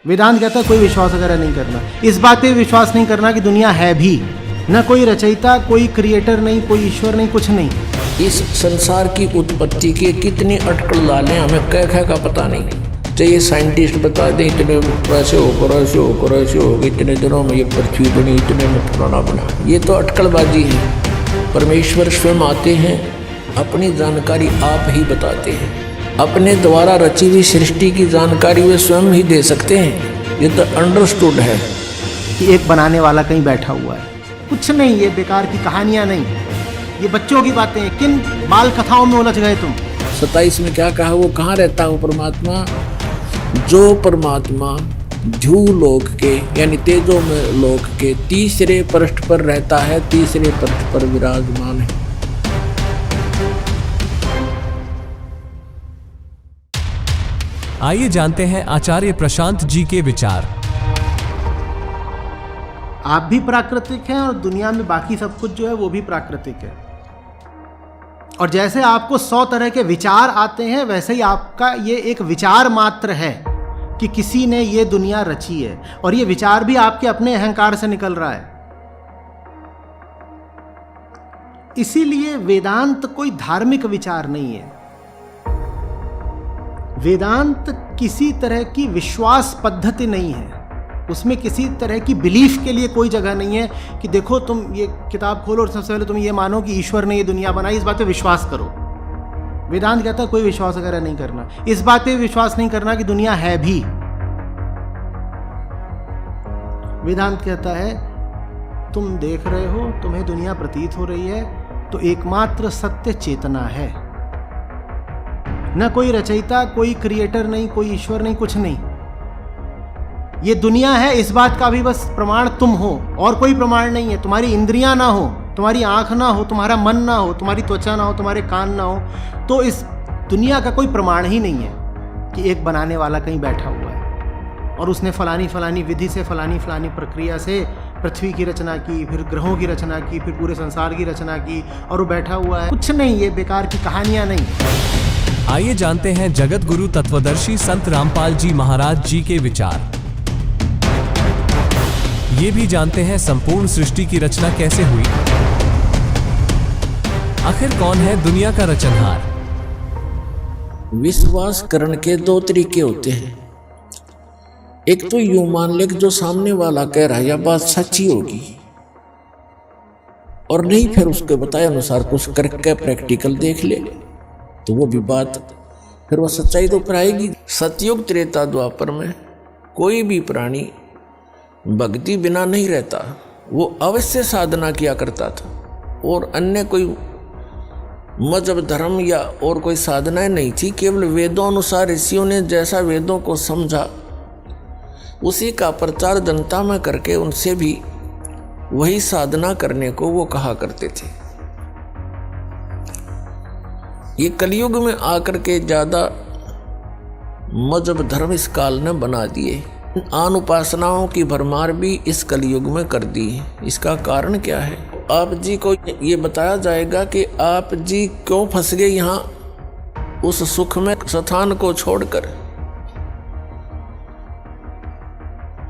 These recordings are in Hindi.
वेदांत कहता है कोई विश्वास वगैरह नहीं करना, इस बात पे विश्वास नहीं करना कि दुनिया है भी, न कोई रचयिता, कोई क्रिएटर नहीं, कोई ईश्वर नहीं, कुछ नहीं। इस संसार की उत्पत्ति के कितनी अटकल डालें हमें कह का पता नहीं। चाहिए साइंटिस्ट बता दें इतने ऐसे होकर ऐसे होकर ऐसे होगा, इतने दिनों में ये पृथ्वी बनी, इतने में फलाना बना, ये तो अटकलबाजी है। परमेश्वर स्वयं आते हैं, अपनी जानकारी आप ही बताते हैं। अपने द्वारा रची हुई सृष्टि की जानकारी वे स्वयं ही दे सकते हैं। ये तो अंडरस्टूड है कि एक बनाने वाला कहीं बैठा हुआ है, कुछ नहीं, ये बेकार की कहानियां नहीं, ये बच्चों की बातें हैं। किन बाल कथाओं में उलझ गए तुम। 27 में क्या कहा, वो कहाँ रहता है परमात्मा? जो परमात्मा ध्रुव लोक के यानी तेजो में लोक के तीसरे पृष्ठ पर रहता है, तीसरे पृष्ठ पर विराजमान है। आइए जानते हैं आचार्य प्रशांत जी के विचार। आप भी प्राकृतिक हैं और दुनिया में बाकी सब कुछ जो है वो भी प्राकृतिक है। और जैसे आपको 100 तरह के विचार आते हैं, वैसे ही आपका ये एक विचार मात्र है कि किसी ने ये दुनिया रची है, और ये विचार भी आपके अपने अहंकार से निकल रहा है। इसीलिए वेदांत कोई धार्मिक विचार नहीं है। वेदांत किसी तरह की विश्वास पद्धति नहीं है, उसमें किसी तरह की बिलीफ के लिए कोई जगह नहीं है कि देखो तुम ये किताब खोलो और सबसे पहले तुम ये मानो कि ईश्वर ने ये दुनिया बनाई, इस बात पे विश्वास करो। वेदांत कहता है कोई विश्वास वगैरह नहीं करना, इस बात पे विश्वास नहीं करना कि दुनिया है भी। वेदांत कहता है तुम देख रहे हो, तुम्हें दुनिया प्रतीत हो रही है, तो एकमात्र सत्य चेतना है, न कोई रचयिता, कोई क्रिएटर नहीं, कोई ईश्वर नहीं, कुछ नहीं। ये दुनिया है, इस बात का भी बस प्रमाण तुम हो, और कोई प्रमाण नहीं है। तुम्हारी इंद्रियां ना हो, तुम्हारी आंख ना हो, तुम्हारा मन ना हो, तुम्हारी त्वचा ना हो, तुम्हारे कान ना हो, तो इस दुनिया का कोई प्रमाण ही नहीं है कि एक बनाने वाला कहीं बैठा हुआ है और उसने फलानी फलानी विधि से, फलानी फलानी प्रक्रिया से पृथ्वी की रचना की, फिर ग्रहों की रचना की, फिर पूरे संसार की रचना की, और वो बैठा हुआ है। कुछ नहीं, ये बेकार की कहानियां नहीं। आइए जानते हैं जगत गुरु तत्वदर्शी संत रामपाल जी महाराज जी के विचार। ये भी जानते हैं संपूर्ण सृष्टि की रचना कैसे हुई, आखिर कौन है दुनिया का रचनहार। विश्वास करने के 2 तरीके होते हैं। एक तो यूं मान ले कि जो सामने वाला कह रहा है यह बात सच्ची होगी, और नहीं फिर उसके बताए अनुसार कुछ करके प्रैक्टिकल देख ले, तो वो भी बात फिर वह सच्चाई तो पर आएगी। सतयुग त्रेता द्वापर में कोई भी प्राणी भक्ति बिना नहीं रहता, वो अवश्य साधना किया करता था, और अन्य कोई मजहब धर्म या और कोई साधनाएं नहीं थी। केवल वेदों अनुसार ऋषियों ने जैसा वेदों को समझा उसी का प्रचार जनता में करके उनसे भी वही साधना करने को वो कहा करते थे। ये कलयुग में आकर के ज्यादा मजहब धर्म इस काल ने बना दिए, आन उपासनाओं की भरमार भी इस कलयुग में कर दी है। इसका कारण क्या है? आप जी को ये बताया जाएगा कि आप जी क्यों फंस गए यहाँ उस सुख में स्थान को छोड़कर।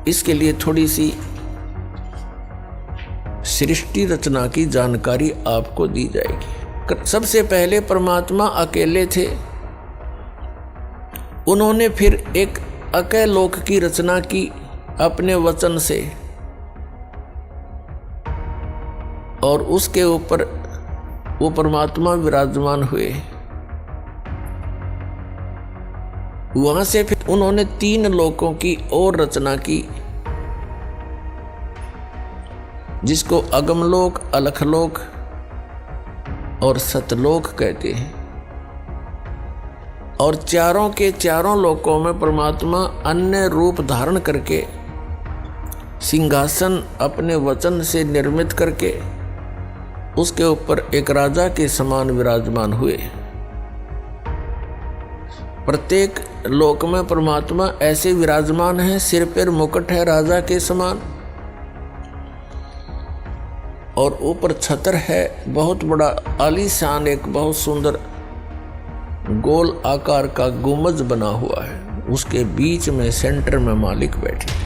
इसके लिए थोड़ी सी सृष्टि रचना की जानकारी आपको दी जाएगी। सबसे पहले परमात्मा अकेले थे, उन्होंने फिर एक अकेले लोक की रचना की अपने वचन से, और उसके ऊपर वो परमात्मा विराजमान हुए। वहां से फिर उन्होंने 3 लोकों की और रचना की, जिसको अगमलोक, अलखलोक और सतलोक कहते हैं। और चारों के चारों लोकों में परमात्मा अन्य रूप धारण करके सिंहासन अपने वचन से निर्मित करके उसके ऊपर एक राजा के समान विराजमान हुए। प्रत्येक लोक में परमात्मा ऐसे विराजमान है, सिर पर मुकुट है राजा के समान, और ऊपर छतर है, बहुत बड़ा आलीशान एक बहुत सुंदर गोल आकार का गुंबज बना हुआ है। उसके बीच में सेंटर में मालिक बैठे।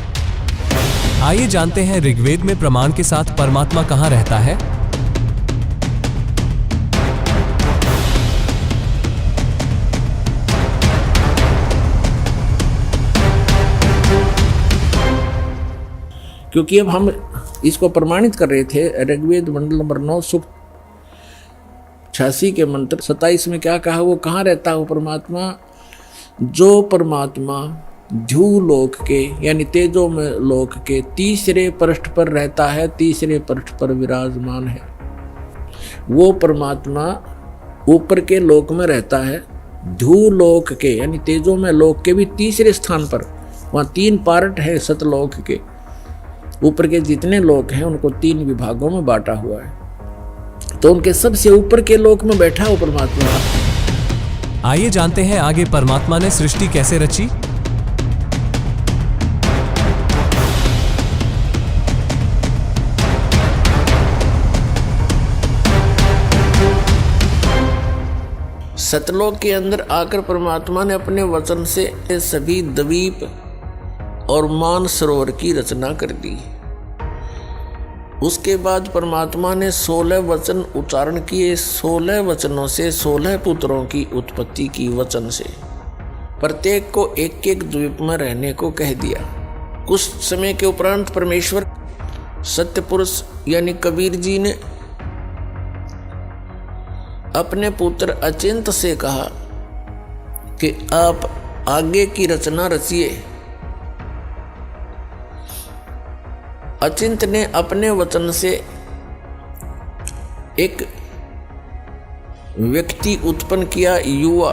आइए जानते हैं ऋग्वेद में प्रमाण के साथ परमात्मा कहाँ रहता है। क्योंकि अब हम इसको प्रमाणित कर रहे थे, ऋग्वेद मंडल नंबर 9 सूक्त 86 के मंत्र 27 में क्या कहा, वो कहाँ रहता है वो परमात्मा? जो परमात्मा ध्रुव लोक के यानी तेजो में लोक के तीसरे पृष्ठ पर रहता है, तीसरे पृष्ठ पर विराजमान है, वो परमात्मा ऊपर के लोक में रहता है। ध्रुव लोक के यानी तेजो में लोक के भी तीसरे स्थान पर, वहाँ 3 पार्ट है सतलोक के, ऊपर के जितने लोक हैं उनको 3 विभागों में बांटा हुआ है, तो उनके सबसे ऊपर के लोक में बैठा वो परमात्मा। आइए जानते हैं आगे परमात्मा ने सृष्टि कैसे रची। सतलोक के अंदर आकर परमात्मा ने अपने वचन से सभी द्वीप और मान सरोवर की रचना कर दी। उसके बाद परमात्मा ने 16 वचन उच्चारण किए। 16 वचनों से 16 पुत्रों की उत्पत्ति की वचन से। प्रत्येक को एक एक द्वीप में रहने को कह दिया। कुछ समय के उपरांत परमेश्वर सत्य पुरुष यानी कबीर जी ने अपने पुत्र अचिंत से कहा कि आप आगे की रचना रचिए। अचिंत ने अपने वचन से एक व्यक्ति उत्पन्न किया, युवा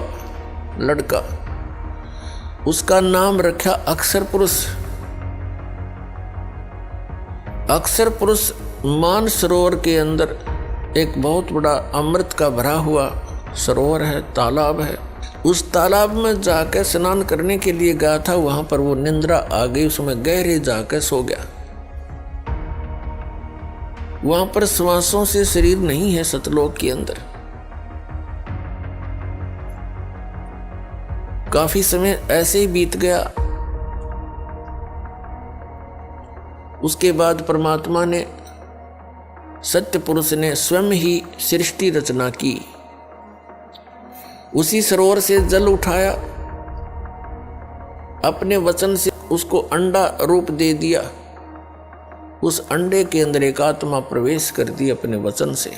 लड़का, उसका नाम रखा अक्षर पुरुष। अक्षर पुरुष मान सरोवर के अंदर एक बहुत बड़ा अमृत का भरा हुआ सरोवर है, तालाब है। उस तालाब में जाकर स्नान करने के लिए गया था, वहां पर वो निंद्रा आ गई, उसमें गहरे जाकर सो गया। वहां पर श्वासों से शरीर नहीं है सतलोक के अंदर। काफी समय ऐसे ही बीत गया। उसके बाद परमात्मा ने, सत्य पुरुष ने स्वयं ही सृष्टि रचना की। उसी सरोवर से जल उठाया, अपने वचन से उसको अंडा रूप दे दिया। उस अंडे के अंदर एक आत्मा प्रवेश कर दी अपने वचन से।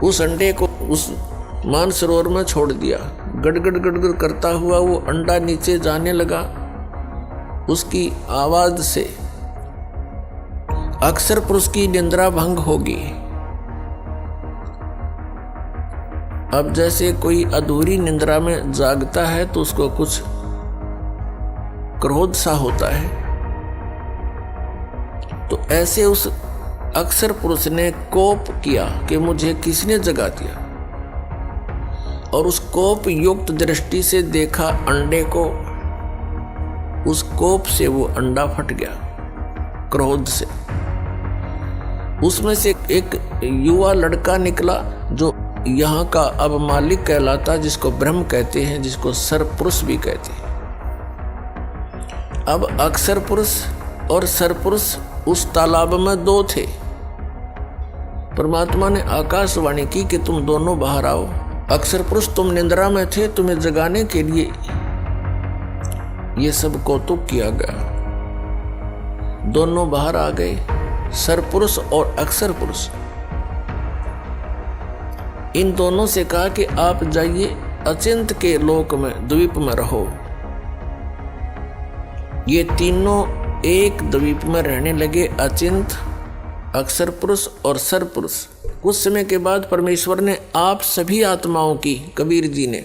उस अंडे को उस मान सरोवर में छोड़ दिया। गड़गड़ गड़गड़ करता हुआ वो अंडा नीचे जाने लगा। उसकी आवाज से अक्षर पुरुष की निंद्रा भंग होगी। अब जैसे कोई अधूरी निंद्रा में जागता है तो उसको कुछ क्रोध सा होता है, तो ऐसे उस अक्षर पुरुष ने कोप किया कि मुझे किसने जगा दिया, और उस कोप युक्त दृष्टि से देखा अंडे को। उस कोप से वो अंडा फट गया क्रोध से। उसमें से एक युवा लड़का निकला जो यहाँ का अब मालिक कहलाता, जिसको ब्रह्म कहते हैं, जिसको सरपुरुष भी कहते हैं। अब अक्षर पुरुष और सरपुरुष उस तालाब में 2 थे। परमात्मा ने आकाशवाणी की कि तुम दोनों बाहर आओ। अक्षर पुरुष तुम निंद्रा में थे, तुम्हें जगाने के लिए ये सब कौतुक किया गया। दोनों बाहर आ गए, सरपुरुष और अक्षर पुरुष। इन दोनों से कहा कि आप जाइए अचिंत के लोक में, द्वीप में रहो। ये तीनों एक द्वीप में रहने लगे, अचिंत, अक्षर पुरुष और सरपुरुष। कुछ समय के बाद परमेश्वर ने आप सभी आत्माओं की, कबीर जी ने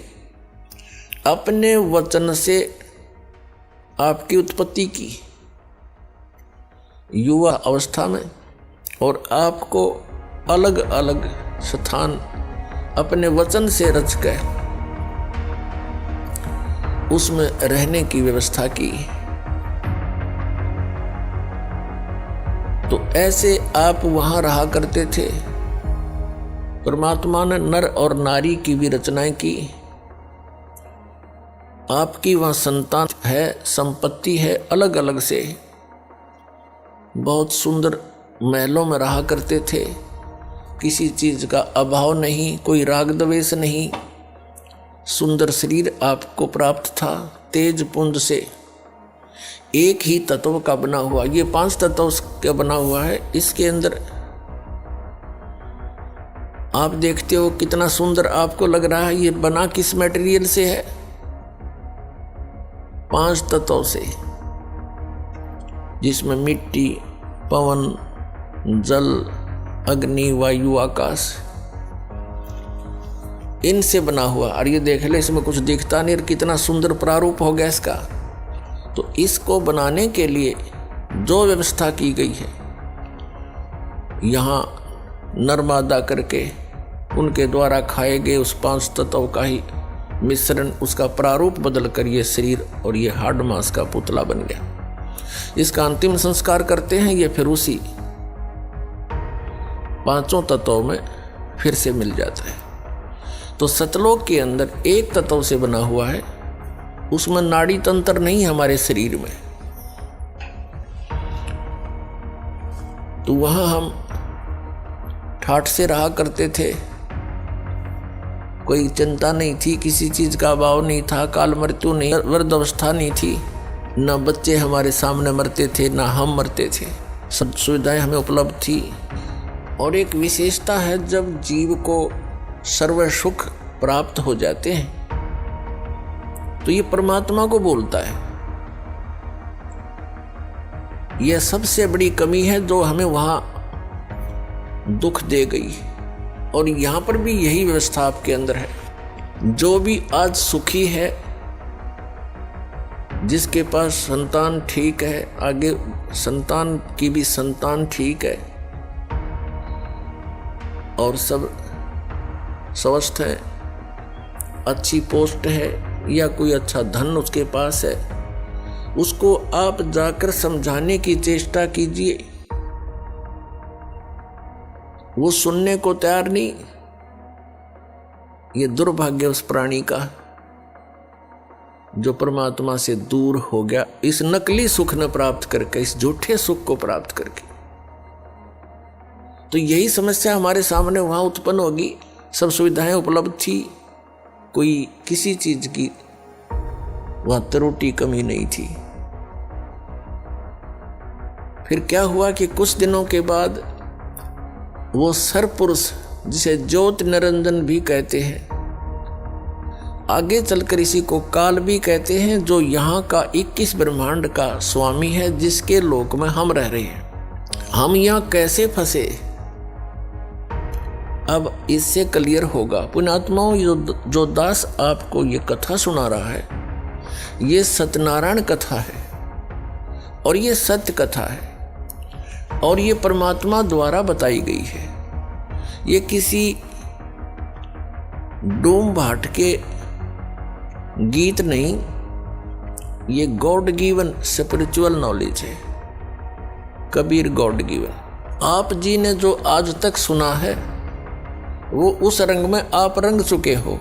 अपने वचन से आपकी उत्पत्ति की युवा अवस्था में, और आपको अलग अलग स्थान अपने वचन से रचकर उसमें रहने की व्यवस्था की। तो ऐसे आप वहां रहा करते थे। परमात्मा ने नर और नारी की भी रचनाएं की। आपकी वहाँ संतान है, संपत्ति है, अलग अलग से बहुत सुंदर महलों में रहा करते थे, किसी चीज का अभाव नहीं, कोई राग द्वेष नहीं, सुंदर शरीर आपको प्राप्त था, तेज पुंज से एक ही तत्व का बना हुआ, ये 5 तत्व का बना हुआ है। इसके अंदर आप देखते हो कितना सुंदर आपको लग रहा है, ये बना किस मटेरियल से है? 5 तत्वों से, जिसमें मिट्टी, पवन, जल, अग्नि, वायु, आकाश, इनसे बना हुआ। और ये देख ले, इसमें कुछ दिखता नहीं, कितना सुंदर प्रारूप हो गया इसका। तो इसको बनाने के लिए जो व्यवस्था की गई है, यहाँ नर्मदा करके उनके द्वारा खाए गए उस 5 तत्व का ही मिश्रण, उसका प्रारूप बदल कर ये शरीर और ये हाड़ मांस का पुतला बन गया। इसका अंतिम संस्कार करते हैं, ये फिर उसी 5 तत्वों में फिर से मिल जाता है। तो सतलोक के अंदर एक तत्व से बना हुआ है, उसमें नाड़ी तंत्र नहीं हमारे शरीर में, तो वहां हम ठाठ से रहा करते थे, कोई चिंता नहीं थी, किसी चीज का अभाव नहीं था, काल मृत्यु नहीं, वृद्ध अवस्था नहीं थी, न बच्चे हमारे सामने मरते थे, न हम मरते थे, सब सुविधाएं हमें उपलब्ध थी। और एक विशेषता है, जब जीव को सर्व सुख प्राप्त हो जाते हैं तो ये परमात्मा को बोलता है। यह सबसे बड़ी कमी है जो हमें वहां दुख दे गई, और यहां पर भी यही व्यवस्था आपके अंदर है। जो भी आज सुखी है, जिसके पास संतान ठीक है, आगे संतान की भी संतान ठीक है, और सब स्वस्थ है, अच्छी पोस्ट है, या कोई अच्छा धन उसके पास है, उसको आप जाकर समझाने की चेष्टा कीजिए, वो सुनने को तैयार नहीं। ये दुर्भाग्य उस प्राणी का जो परमात्मा से दूर हो गया, इस नकली सुख न प्राप्त करके, इस झूठे सुख को प्राप्त करके। तो यही समस्या हमारे सामने वहां उत्पन्न होगी। सब सुविधाएं उपलब्ध थी, कोई किसी चीज की वहां त्रुटि कमी नहीं थी। फिर क्या हुआ कि कुछ दिनों के बाद वो सरपुरुष, जिसे ज्योति निरंजन भी कहते हैं, आगे चलकर इसी को काल भी कहते हैं, जो यहाँ का 21 ब्रह्मांड का स्वामी है, जिसके लोक में हम रह रहे हैं। हम यहाँ कैसे फंसे, अब इससे क्लियर होगा। पुण्यात्माओं, जो दास आपको ये कथा सुना रहा है, ये सत्यनारायण कथा है, और ये सत्य कथा है, और ये परमात्मा द्वारा बताई गई है। ये किसी डूम भाट के गीत नहीं, ये गॉड गिवन स्पिरिचुअल नॉलेज है, कबीर गॉड गिवन। आप जी ने जो आज तक सुना है, वो उस रंग में आप रंग चुके हो,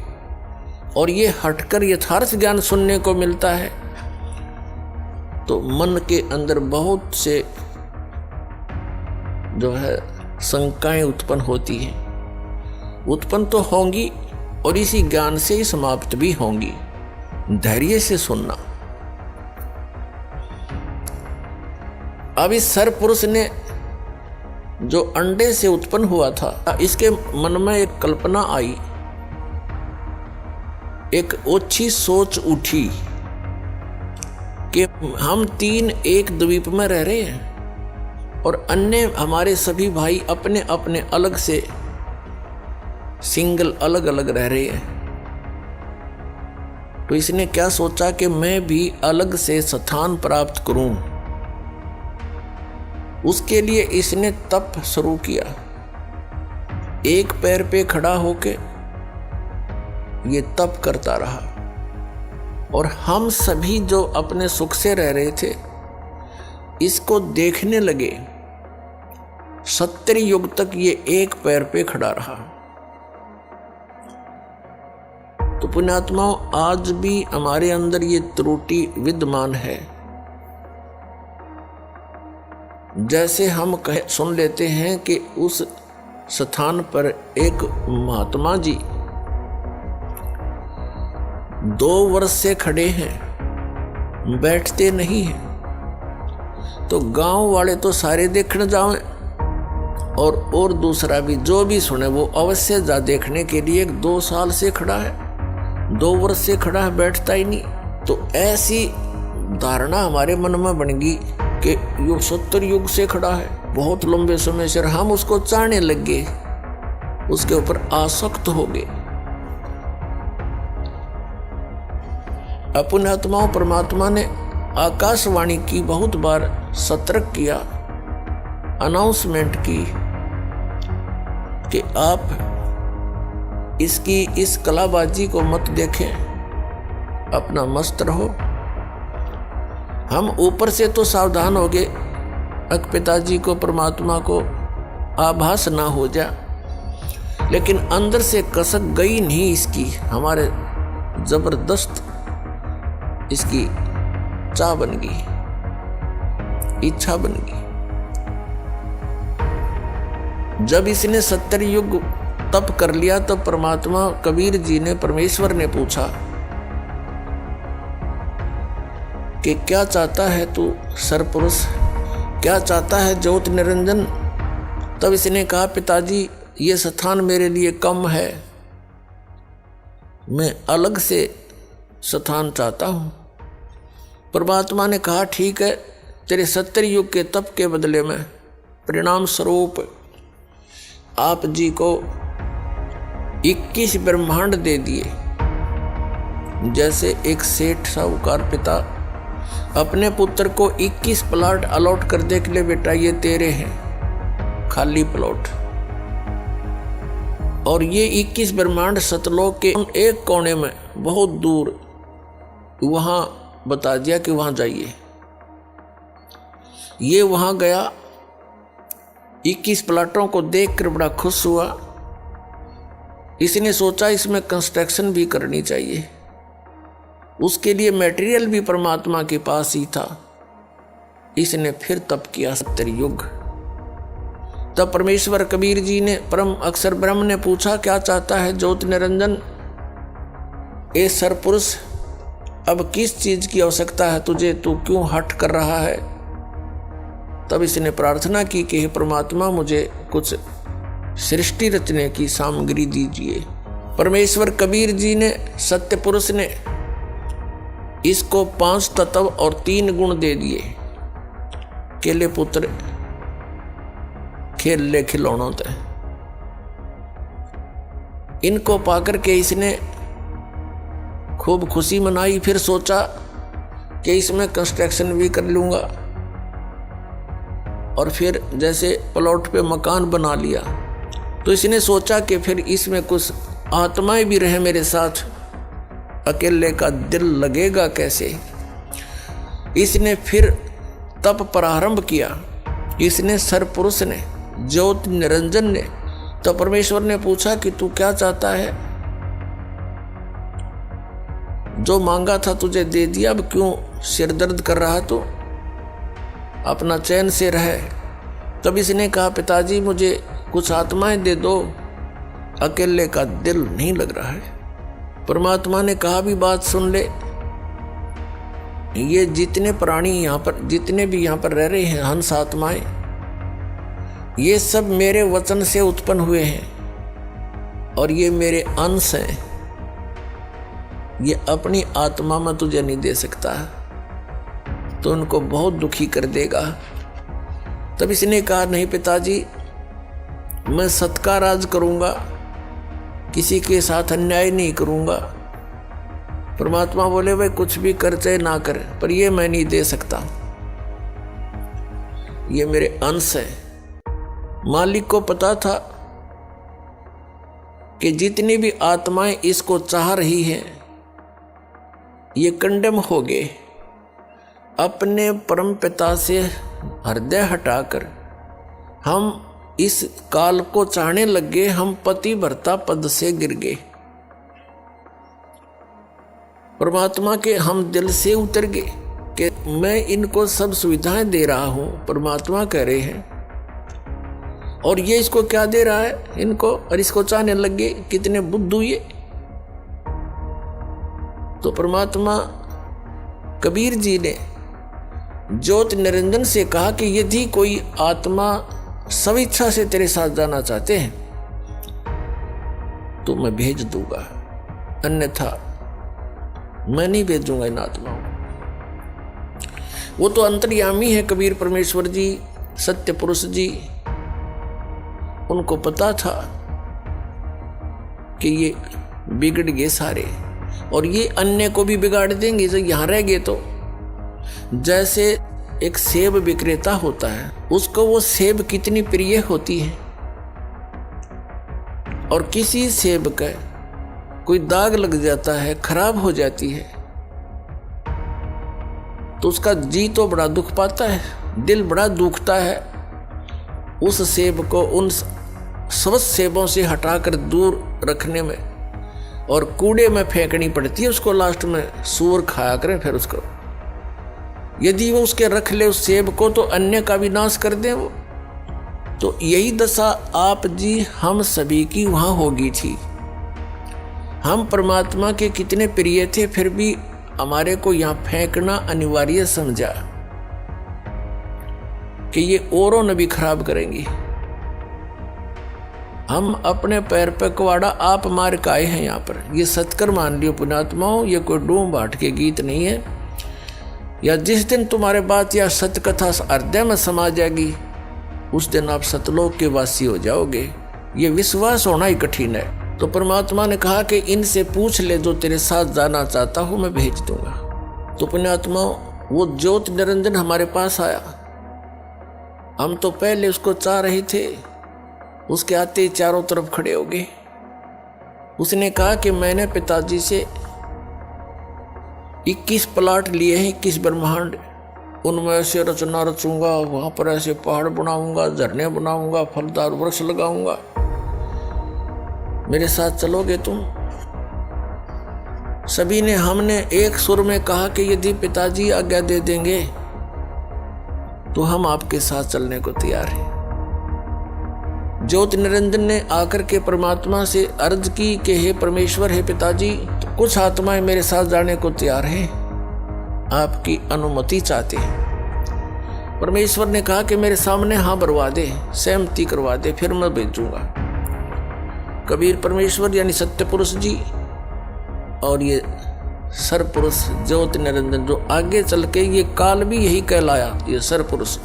और ये हटकर यथार्थ ज्ञान सुनने को मिलता है, तो मन के अंदर बहुत से जो है शंकाएं उत्पन्न होती हैं, उत्पन्न तो होंगी, और इसी ज्ञान से ही समाप्त भी होंगी। धैर्य से सुनना। अब इस सरपुरुष ने जो अंडे से उत्पन्न हुआ था, इसके मन में एक कल्पना आई, एक ओछी सोच उठी कि हम 3 एक द्वीप में रह रहे हैं, और अन्य हमारे सभी भाई अपने अपने अलग से सिंगल अलग अलग रह रहे हैं। तो इसने क्या सोचा कि मैं भी अलग से स्थान प्राप्त करूं। उसके लिए इसने तप शुरू किया, एक पैर पे खड़ा होके ये तप करता रहा, और हम सभी जो अपने सुख से रह रहे थे, इसको देखने लगे। 70 युग तक ये एक पैर पे खड़ा रहा। तो पुण्यात्माओं, आज भी हमारे अंदर ये त्रुटि विद्यमान है। जैसे हम सुन लेते हैं कि उस स्थान पर एक महात्मा जी 2 वर्ष से खड़े हैं, बैठते नहीं हैं, तो गांव वाले तो सारे देखने जाएं और दूसरा भी जो भी सुने वो अवश्य जा देखने के लिए। 2 साल से खड़ा है, 2 वर्ष से खड़ा है, बैठता ही नहीं। तो ऐसी धारणा हमारे मन में बन गई कि युग 70 युग से खड़ा है, बहुत लंबे समय से, हम उसको चाहने लग गए, उसके ऊपर आसक्त हो गए। पुण्यात्माओं, परमात्मा ने आकाशवाणी की, बहुत बार सतर्क किया, अनाउंसमेंट की कि आप इस कलाबाजी को मत देखें, अपना मस्त रहो। हम ऊपर से तो सावधान हो गए, पिताजी को, परमात्मा को आभास ना हो जा, लेकिन अंदर से कसक गई नहीं इसकी, हमारे जबरदस्त इसकी चाह बन गई, इच्छा बन गई। जब इसने 70 युग तप कर लिया तो परमात्मा कबीर जी ने, परमेश्वर ने पूछा कि क्या चाहता है तू सरपुरुष, क्या चाहता है ज्योत निरंजन। तब इसने कहा, पिताजी ये स्थान मेरे लिए कम है, मैं अलग से स्थान चाहता हूं। परमात्मा ने कहा, ठीक है, तेरे 70 युग के तप के बदले में परिणाम स्वरूप आप जी को 21 ब्रह्मांड दे दिए। जैसे एक सेठ साहूकार पिता अपने पुत्र को 21 प्लॉट अलॉट कर दे के लिए, बेटा ये तेरे हैं, खाली प्लॉट। और ये 21 ब्रह्मांड सतलोक के एक कोने में बहुत दूर वहां बता दिया कि वहां जाइए। ये वहां गया, 21 प्लाटों को देखकर बड़ा खुश हुआ। इसने सोचा इसमें कंस्ट्रक्शन भी करनी चाहिए, उसके लिए मटेरियल भी परमात्मा के पास ही था। इसने फिर तप किया 70 युग। तब परमेश्वर कबीर जी ने, परम अक्षर ब्रह्म ने पूछा, क्या चाहता है ज्योत निरंजन, ए सरपुरुष, अब किस चीज की आवश्यकता है तुझे, तू क्यों हठ कर रहा है। तब इसने प्रार्थना की कि हे परमात्मा, मुझे कुछ सृष्टि रचने की सामग्री दीजिए। परमेश्वर कबीर जी ने, सत्य पुरुष ने इसको 5 तत्व और 3 गुण दे दिए। केले पुत्र खेल ले खिलौनों ते, इनको पाकर के इसने खूब खुशी मनाई। फिर सोचा कि इसमें कंस्ट्रक्शन भी कर लूंगा, और फिर जैसे प्लॉट पे मकान बना लिया। तो इसने सोचा कि फिर इसमें कुछ आत्माएं भी रहे मेरे साथ, अकेले का दिल लगेगा कैसे। इसने फिर तप प्रारंभ किया। इसने सरपुरुष ने, ज्योत निरंजन ने। तो परमेश्वर ने पूछा कि तू क्या चाहता है, जो मांगा था तुझे दे दिया, अब क्यों सिर दर्द कर रहा तू, अपना चैन से रहे। तब इसने कहा, पिताजी मुझे कुछ आत्माएं दे दो, अकेले का दिल नहीं लग रहा है। परमात्मा ने कहा, भी बात सुन ले, ये जितने प्राणी यहाँ पर, जितने भी यहाँ पर रह रहे हैं हंस आत्माएं, ये सब मेरे वचन से उत्पन्न हुए हैं और ये मेरे अंश हैं। ये अपनी आत्मा में तुझे नहीं दे सकता, तो उनको बहुत दुखी कर देगा। तब इसने कहा, नहीं पिताजी, मैं सत का राज करूंगा, किसी के साथ अन्याय नहीं करूंगा। परमात्मा बोले, भाई कुछ भी कर चाहे ना कर, पर ये मैं नहीं दे सकता, ये मेरे अंश है। मालिक को पता था कि जितनी भी आत्माएं इसको चाह रही हैं, ये कंडेम हो गए। अपने परम पिता से हृदय हटाकर हम इस काल को चाहने लग गए, हम पति भर्ता पद से गिर गए। परमात्मा के हम दिल से उतर गए कि मैं इनको सब सुविधाएं दे रहा हूं, परमात्मा कह रहे हैं, और ये इसको क्या दे रहा है इनको, और इसको चाहने लग गए, कितने बुद्धू ये। तो परमात्मा कबीर जी ने ज्योति निरंजन से कहा कि यदि कोई आत्मा स्वेच्छा से तेरे साथ जाना चाहते हैं तो मैं भेज दूंगा, अन्यथा मैं नहीं भेजूंगा इन आत्माओं को। वो तो अंतर्यामी है कबीर परमेश्वर जी, सत्य पुरुष जी। उनको पता था कि ये बिगड़ गए सारे, और ये अन्य को भी बिगाड़ देंगे जब यहां रह गए तो। जैसे एक सेब विक्रेता होता है, उसको वो सेब कितनी प्रिय होती है, और किसी सेब का कोई दाग लग जाता है, खराब हो जाती है, तो उसका जी तो बड़ा दुख पाता है, दिल बड़ा दुखता है। उस सेब को उन स्वस्थ सेबों से हटाकर दूर रखने में और कूड़े में फेंकनी पड़ती है उसको, लास्ट में सूअर खाया करे फिर उसको। यदि वो उसके रख ले उस सेब को तो अन्य का भी नाश कर दे वो। तो यही दशा आप जी हम सभी की वहां होगी थी। हम परमात्मा के कितने प्रिय थे, फिर भी हमारे को यहां फेंकना अनिवार्य समझा कि ये औरों ने भी खराब करेंगी। हम अपने पैर पे कुवाड़ा आप मार के आए हैं यहाँ पर। ये सत्कर मान लियो पुण्यात्माओं, ये कोई डूम बाट के गीत नहीं है। या जिस दिन तुम्हारे बात या सत्य कथा हृदय में समा जाएगी, उस दिन आप सतलोक के वासी हो जाओगे। ये विश्वास होना ही कठिन है। तो परमात्मा ने कहा कि इनसे पूछ ले, जो तेरे साथ जाना चाहता हूं मैं भेज दूंगा। तो पुण्यात्माओं, वो ज्योति निरंजन हमारे पास आया। हम तो पहले उसको चाह रहे थे, उसके आते ही चारों तरफ खड़े हो गए। उसने कहा कि मैंने पिताजी से 21 प्लाट लिए हैं, 21 ब्रह्मांड, उनमें ऐसे रचना रचूंगा, वहां पर ऐसे पहाड़ बनाऊंगा, झरने बनाऊंगा, फलदार वृक्ष लगाऊंगा। मेरे साथ चलोगे तुम? सभी ने हमने एक सुर में कहा कि यदि पिताजी आज्ञा दे देंगे तो हम आपके साथ चलने को तैयार हैं। ज्योति निरंजन ने आकर के परमात्मा से अर्ज की कि हे परमेश्वर, हे पिताजी, तो कुछ आत्माएं मेरे साथ जाने को तैयार हैं, आपकी अनुमति चाहते हैं। परमेश्वर ने कहा कि मेरे सामने हाँ भरवा दे, सहमति करवा दे, फिर मैं भेजूंगा। कबीर परमेश्वर यानी सत्य पुरुष जी और ये सर पुरुष ज्योति निरंजन, जो आगे चल के ये काल भी यही कहलाया, ये सर पुरुष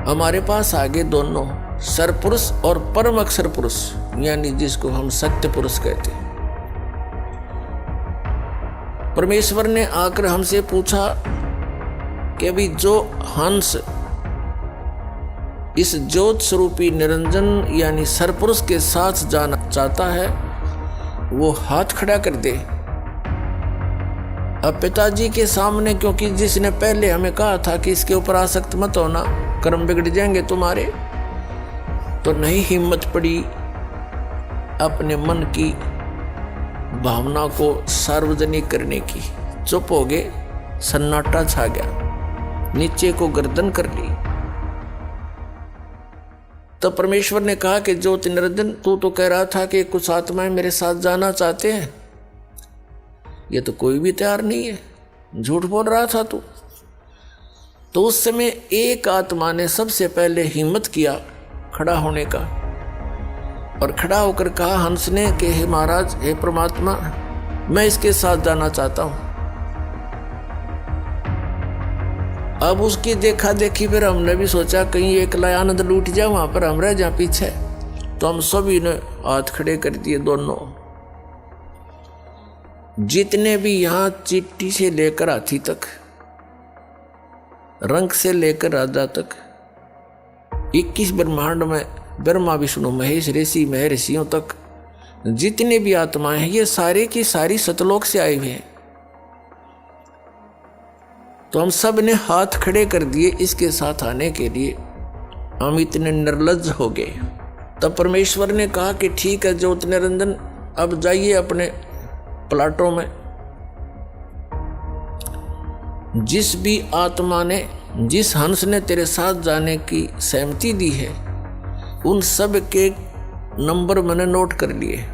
हमारे पास आगे दोनों सर पुरुष और परम अक्षर पुरुष, यानी जिसको हम सत्य पुरुष कहते हैं। परमेश्वर ने आकर हमसे पूछा कि अभी जो हंस इस ज्योत स्वरूपी निरंजन यानी सरपुरुष के साथ जाना चाहता है वो हाथ खड़ा कर दे। अब पिताजी के सामने, क्योंकि जिसने पहले हमें कहा था कि इसके ऊपर आसक्त मत होना, कर्म बिगड़ जाएंगे तुम्हारे, तो नहीं हिम्मत पड़ी अपने मन की भावना को सार्वजनिक करने की। चुप हो गए, सन्नाटा छा गया, नीचे को गर्दन कर ली। तो परमेश्वर ने कहा कि ज्योति निरंजन, तू तो कह रहा था कि कुछ आत्माएं मेरे साथ जाना चाहते हैं, ये तो कोई भी तैयार नहीं है, झूठ बोल रहा था तू। तो उस समय एक आत्मा ने सबसे पहले हिम्मत किया खड़ा होने का, और खड़ा होकर कहा हंस ने कि हे महाराज, हे परमात्मा, मैं इसके साथ जाना चाहता हूं। अब उसकी देखा देखी फिर हमने भी सोचा कहीं एक आनंद लूट जाए, वहां पर हम रह जाए पीछे। तो हम सभी ने हाथ खड़े कर दिए दोनों। जितने भी यहां चिट्ठी से लेकर हाथी तक, रंग से लेकर राजा तक, 21 ब्रह्मांड में ब्रह्मा विष्णु महेश ऋषि महर्षियों तक जितने भी आत्माएं हैं, ये सारे की सारी सतलोक से आए हुए हैं। तो हम सब ने हाथ खड़े कर दिए इसके साथ आने के लिए। हम इतने निर्लज्ज हो गए। तब परमेश्वर ने कहा कि ठीक है ज्योति निरंजन, अब जाइए अपने प्लाटों में जिस भी आत्मा ने, जिस हंस ने तेरे साथ जाने की सहमति दी है, उन सब के नंबर मैंने नोट कर लिए।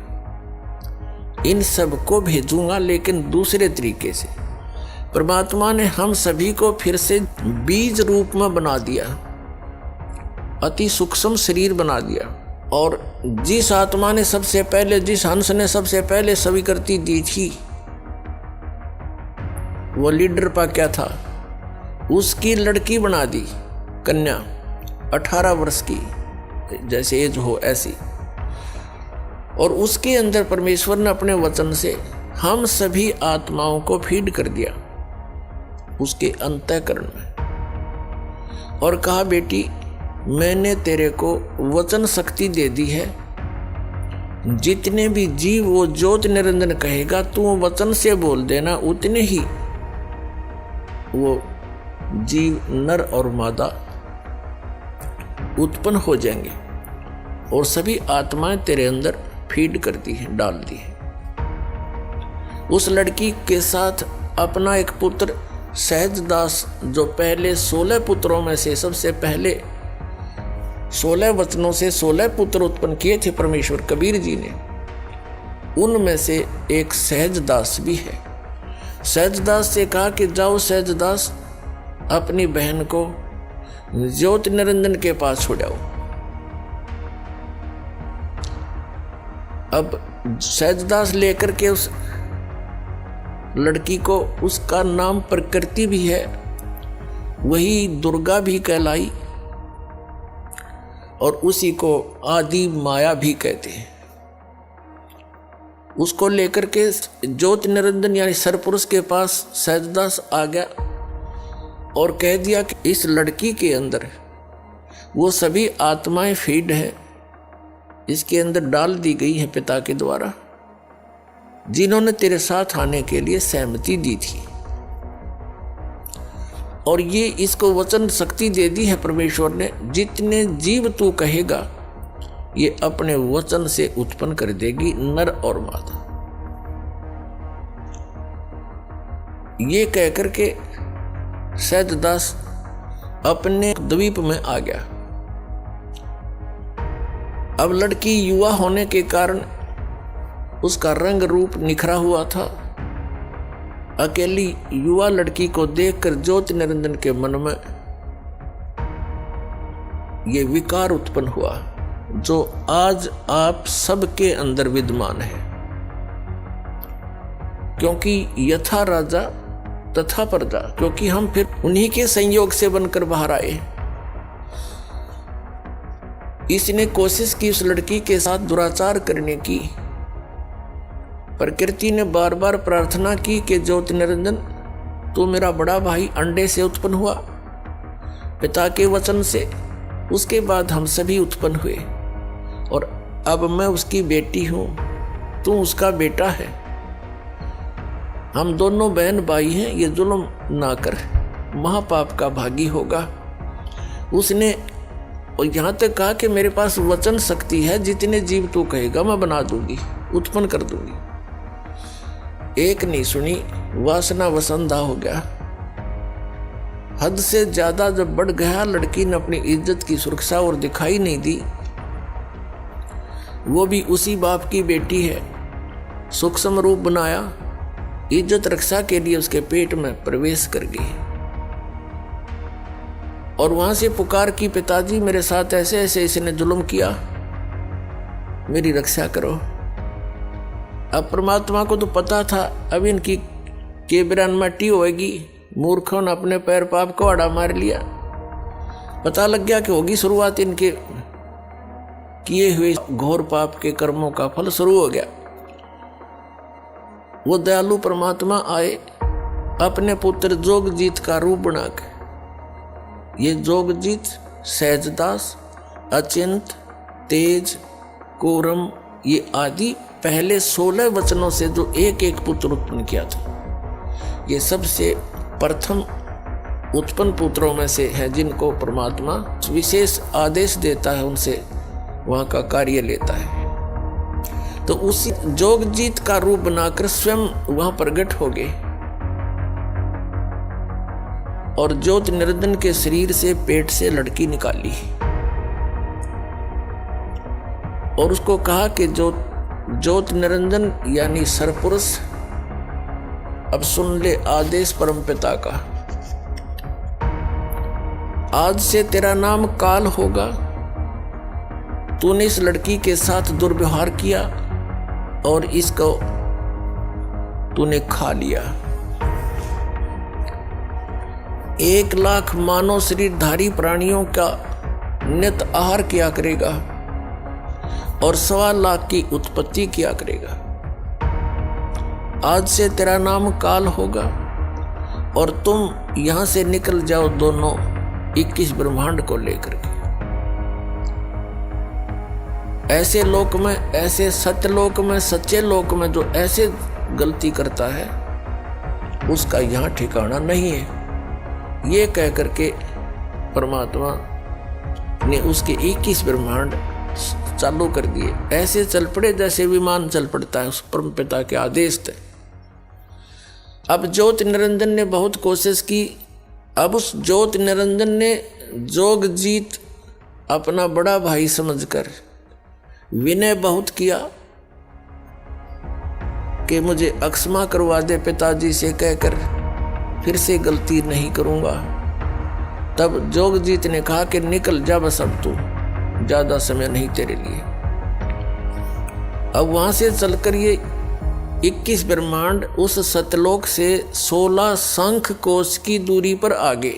इन सब को भेजूंगा, लेकिन दूसरे तरीके से। परमात्मा ने हम सभी को फिर से बीज रूप में बना दिया, अति सूक्ष्म शरीर बना दिया। और जिस आत्मा ने सबसे पहले, जिस हंस ने सबसे पहले स्वीकृति दी थी, वो लीडर पा क्या था, उसकी लड़की बना दी, कन्या 18 वर्ष की, जैसे एज हो ऐसी। और उसके अंदर परमेश्वर ने अपने वचन से हम सभी आत्माओं को फीड कर दिया उसके अंतःकरण में, और कहा बेटी मैंने तेरे को वचन शक्ति दे दी है, जितने भी जीव वो ज्योति निरंजन कहेगा तू वचन से बोल देना, उतने ही वो जीव नर और मादा उत्पन्न हो जाएंगे, और सभी आत्माएं तेरे अंदर फीड कर दी है, डाल दी है। उस लड़की के साथ अपना एक पुत्र सहजदास, जो पहले 16 पुत्रों में से सबसे पहले 16 वचनों से 16 पुत्र उत्पन्न किए थे परमेश्वर कबीर जी ने, उनमें से एक सहजदास भी है। सहजदास से कहा कि जाओ सहजदास, अपनी बहन को ज्योति निरंजन के पास छोड़ाओ। अब सहजदास लेकर के उस लड़की को, उसका नाम प्रकृति भी है, वही दुर्गा भी कहलाई, और उसी को आदि माया भी कहते हैं। उसको लेकर के ज्योति निरंजन यानी सरपुरुष के पास सहजदास आ गया और कह दिया कि इस लड़की के अंदर वो सभी आत्माएं फीड है, इसके अंदर डाल दी गई है पिता के द्वारा, जिन्होंने तेरे साथ आने के लिए सहमति दी थी। और ये इसको वचन शक्ति दे दी है परमेश्वर ने, जितने जीव तू कहेगा ये अपने वचन से उत्पन्न कर देगी, नर और मादा। ये कहकर के सहजदास अपने द्वीप में आ गया। अब लड़की युवा होने के कारण उसका रंग रूप निखरा हुआ था। अकेली युवा लड़की को देखकर ज्योति निरंजन के मन में ये विकार उत्पन्न हुआ, जो आज आप सबके अंदर विद्यमान है। क्योंकि यथा राजा तथा प्रजा, क्योंकि हम फिर उन्हीं के संयोग से बनकर बाहर आए। इसने कोशिश की उस लड़की के साथ दुराचार करने की। प्रकृति ने बार बार प्रार्थना की कि ज्योति निरंजन तू मेरा बड़ा भाई अंडे से उत्पन्न हुआ, पिता के वचन से, उसके बाद हम सभी उत्पन्न हुए, और अब मैं उसकी बेटी हूं, तू उसका बेटा है, हम दोनों बहन भाई हैं, ये जुल्म ना कर, महापाप का भागी होगा। उसने और यहां तक कहा कि मेरे पास वचन शक्ति है, जितने जीव तू कहेगा मैं बना दूंगी, उत्पन्न कर दूंगी। एक नहीं सुनी, वासना वसंदा हो गया। हद से ज्यादा जब बढ़ गया, लड़की ने अपनी इज्जत की सुरक्षा और दिखाई नहीं दी। वो भी उसी बाप की बेटी है, सूक्ष्म रूप बनाया, इज्जत रक्षा के लिए उसके पेट में प्रवेश कर गई, और वहां से पुकार की, पिताजी मेरे साथ ऐसे ऐसे इसने जुल्म किया, मेरी रक्षा करो। अब परमात्मा को तो पता था अब इनकी केबरान मट्टी होएगी, मूर्खों ने अपने पैर पाप को आड़ा मार लिया। पता लग गया कि होगी शुरुआत, इनके किए हुए घोर पाप के कर्मों का फल शुरू हो गया। वो दयालु परमात्मा आए अपने पुत्र जोगजीत का रूप बनाकर। ये जोगजीत, सहजदास, अचिंत, तेज, कोरम, ये आदि पहले 16 वचनों से जो एक एक पुत्र उत्पन्न किया था, ये सबसे प्रथम उत्पन्न पुत्रों में से हैं, जिनको परमात्मा विशेष आदेश देता है, उनसे वहां का कार्य लेता है। तो उसी जोगजीत का रूप बनाकर स्वयं वहां प्रकट हो गए और ज्योत निरंजन के शरीर से पेट से लड़की निकाली और उसको कहा कि ज्योत निरंजन यानी सरपुरुष, अब सुन ले आदेश परमपिता का। आज से तेरा नाम काल होगा। तूने इस लड़की के साथ दुर्व्यवहार किया और इसको तूने खा लिया। 1,00,000 मानव शरीरधारी प्राणियों का नित आहार किया करेगा और 1,25,000 की उत्पत्ति किया करेगा। आज से तेरा नाम काल होगा और तुम यहां से निकल जाओ दोनों 21 ब्रह्मांड को लेकर के। ऐसे लोक में, ऐसे सत्यलोक में, सच्चे लोक में जो ऐसे गलती करता है उसका यहां ठिकाना नहीं है। ये कह करके परमात्मा ने उसके 21 ब्रह्मांड चालू कर दिए। ऐसे चल पड़े जैसे विमान चल पड़ता है, उस परमपिता के आदेश थे। अब ज्योत निरंजन ने बहुत कोशिश की। अब उस ज्योत निरंजन ने जोगजीत अपना बड़ा भाई समझकर विनय बहुत किया कि मुझे अक्षमा करवा दे पिताजी से कहकर, फिर से गलती नहीं करूंगा। तब जोगजीत ने कहा कि निकल जा बस, अब तू ज्यादा समय नहीं तेरे लिए। अब वहां से चलकर ये 21 ब्रह्मांड उस सतलोक से 16 शंख कोश की दूरी पर आगे,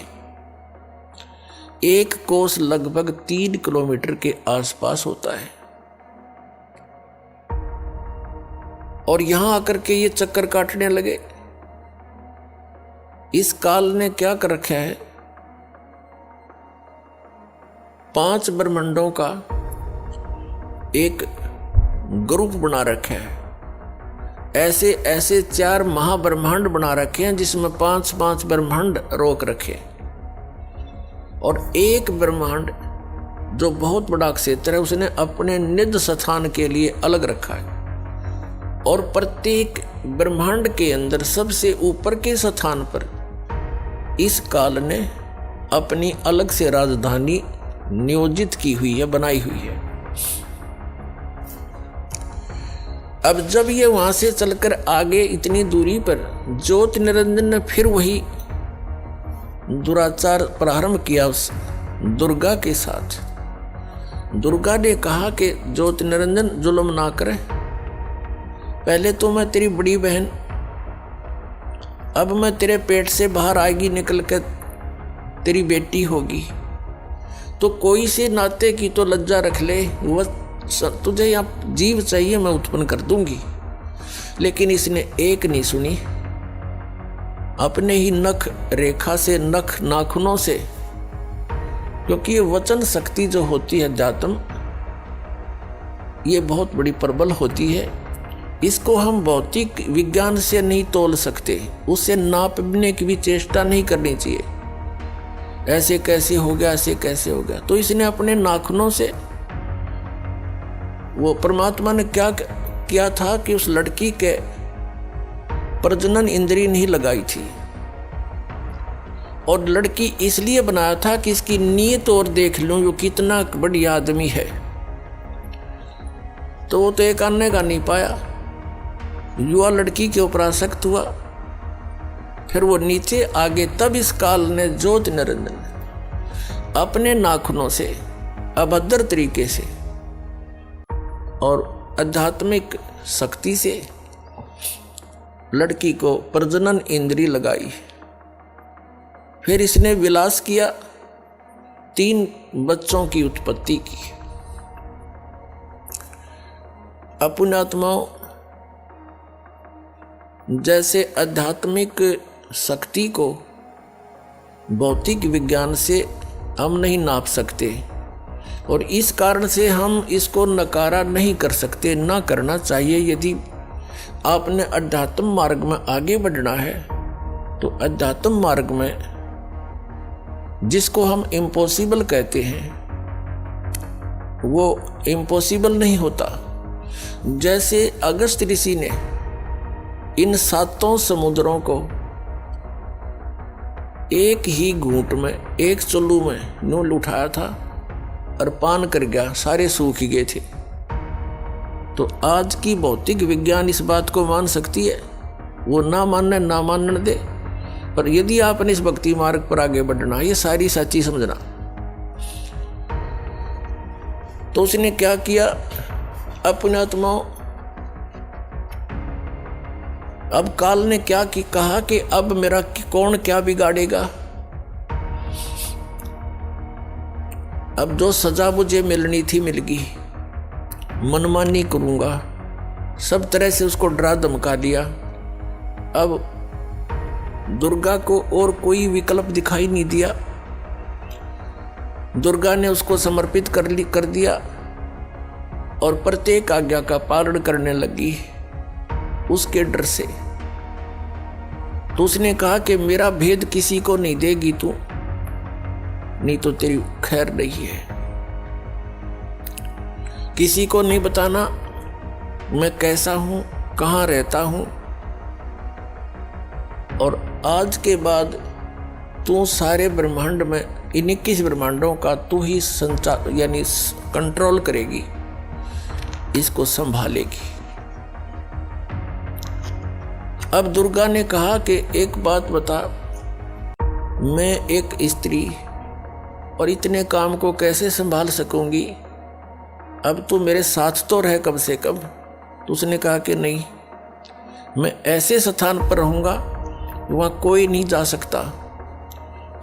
एक कोश लगभग 3 किलोमीटर के आसपास होता है। और यहां आकर के ये चक्कर काटने लगे। इस काल ने क्या कर रखा है, 5 ब्रह्मांडों का एक ग्रुप बना रखा है। ऐसे ऐसे 4 महाब्रह्मांड बना रखे हैं जिसमें 5-5 ब्रह्मांड रोक रखे, और एक ब्रह्मांड जो बहुत बड़ा क्षेत्र है उसने अपने निज स्थान के लिए अलग रखा है। और प्रत्येक ब्रह्मांड के अंदर सबसे ऊपर के स्थान पर इस काल ने अपनी अलग से राजधानी नियोजित की हुई है, बनाई हुई है। अब जब ये वहां से चलकर आगे इतनी दूरी पर ज्योत निरंजन ने फिर वही दुराचार प्रारंभ किया उस दुर्गा के साथ। दुर्गा ने कहा कि ज्योत निरंजन जुल्म ना करे, पहले तो मैं तेरी बड़ी बहन, अब मैं तेरे पेट से बाहर आएगी निकल कर तेरी बेटी होगी, तो कोई से नाते की तो लज्जा रख ले। वह तुझे यहाँ जीव चाहिए मैं उत्पन्न कर दूंगी। लेकिन इसने एक नहीं सुनी। अपने ही नख रेखा से, नख नाखूनों से, क्योंकि ये वचन शक्ति जो होती है अध्यात्म, ये बहुत बड़ी प्रबल होती है। इसको हम भौतिक विज्ञान से नहीं तोल सकते, उससे नापने की भी चेष्टा नहीं करनी चाहिए। ऐसे कैसे हो गया, ऐसे कैसे हो गया। तो इसने अपने नाखूनों से, वो परमात्मा ने क्या किया था कि उस लड़की के प्रजनन इंद्री नहीं लगाई थी, और लड़की इसलिए बनाया था कि इसकी नीयत और देख लूं वो कितना बढ़िया आदमी है। तो वो तो एक आने का नहीं पाया, युवा लड़की के ऊपर आसक्त हुआ, फिर वो नीचे आगे। तब इस काल ने ज्योत निरंजन अपने नाखूनों से अभद्र तरीके से और आध्यात्मिक शक्ति से लड़की को प्रजनन इंद्री लगाई। फिर इसने विलास किया, 3 बच्चों की उत्पत्ति की। अपुण्यात्माओं, जैसे आध्यात्मिक शक्ति को भौतिक विज्ञान से हम नहीं नाप सकते, और इस कारण से हम इसको नकारा नहीं कर सकते, ना करना चाहिए। यदि आपने अध्यात्म मार्ग में आगे बढ़ना है तो अध्यात्म मार्ग में जिसको हम इम्पॉसिबल कहते हैं वो इम्पॉसिबल नहीं होता। जैसे अगस्त ऋषि ने इन 7 समुद्रों को एक ही घूंट में, एक चुल्लू में यूं उठाया था और पान कर गया, सारे सूख ही गए थे। तो आज की भौतिक विज्ञान इस बात को मान सकती है, वो ना मानने दे, पर यदि आपने इस भक्ति मार्ग पर आगे बढ़ना, ये सारी सच्ची समझना। तो उसने क्या किया, अपने आत्माओं, अब काल ने क्या कहा कि अब मेरा कौन क्या बिगाड़ेगा। अब जो सजा मुझे मिलनी थी मिल गई, मनमानी करूंगा, सब तरह से उसको डरा धमका दिया। अब दुर्गा को और कोई विकल्प दिखाई नहीं दिया। दुर्गा ने उसको समर्पित कर दिया और प्रत्येक आज्ञा का पालन करने लगी उसके डर से। तो उसने कहा कि मेरा भेद किसी को नहीं देगी तू, नहीं तो तेरी खैर नहीं है। किसी को नहीं बताना मैं कैसा हूं, कहां रहता हूं, और आज के बाद तू सारे ब्रह्मांड में, इन 21 ब्रह्मांडों का तू ही संचार यानी कंट्रोल करेगी, इसको संभालेगी। अब दुर्गा ने कहा कि एक बात बता, मैं एक स्त्री और इतने काम को कैसे संभाल सकूंगी, अब तू मेरे साथ तो रह कम से कम। तो उसने कहा कि नहीं, मैं ऐसे स्थान पर रहूंगा वहां कोई नहीं जा सकता,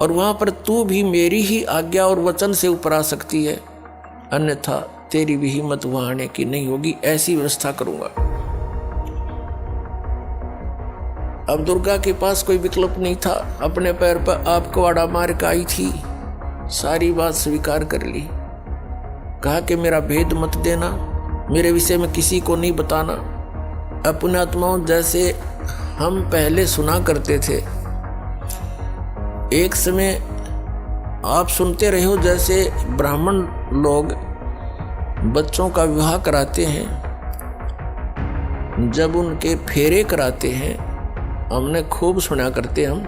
और वहां पर तू भी मेरी ही आज्ञा और वचन से ऊपर आ सकती है, अन्यथा तेरी भी हिम्मत वहां आने की नहीं होगी, ऐसी व्यवस्था करूंगा। अब दुर्गा के पास कोई विकल्प नहीं था, अपने पैर पर आप कुआड़ा मार के आई थी, सारी बात स्वीकार कर ली। कहा कि मेरा भेद मत देना, मेरे विषय में किसी को नहीं बताना। अपने आत्माओं, जैसे हम पहले सुना करते थे, एक समय आप सुनते रहे हो, जैसे ब्राह्मण लोग बच्चों का विवाह कराते हैं, जब उनके फेरे कराते हैं, हमने खूब सुना करते हम,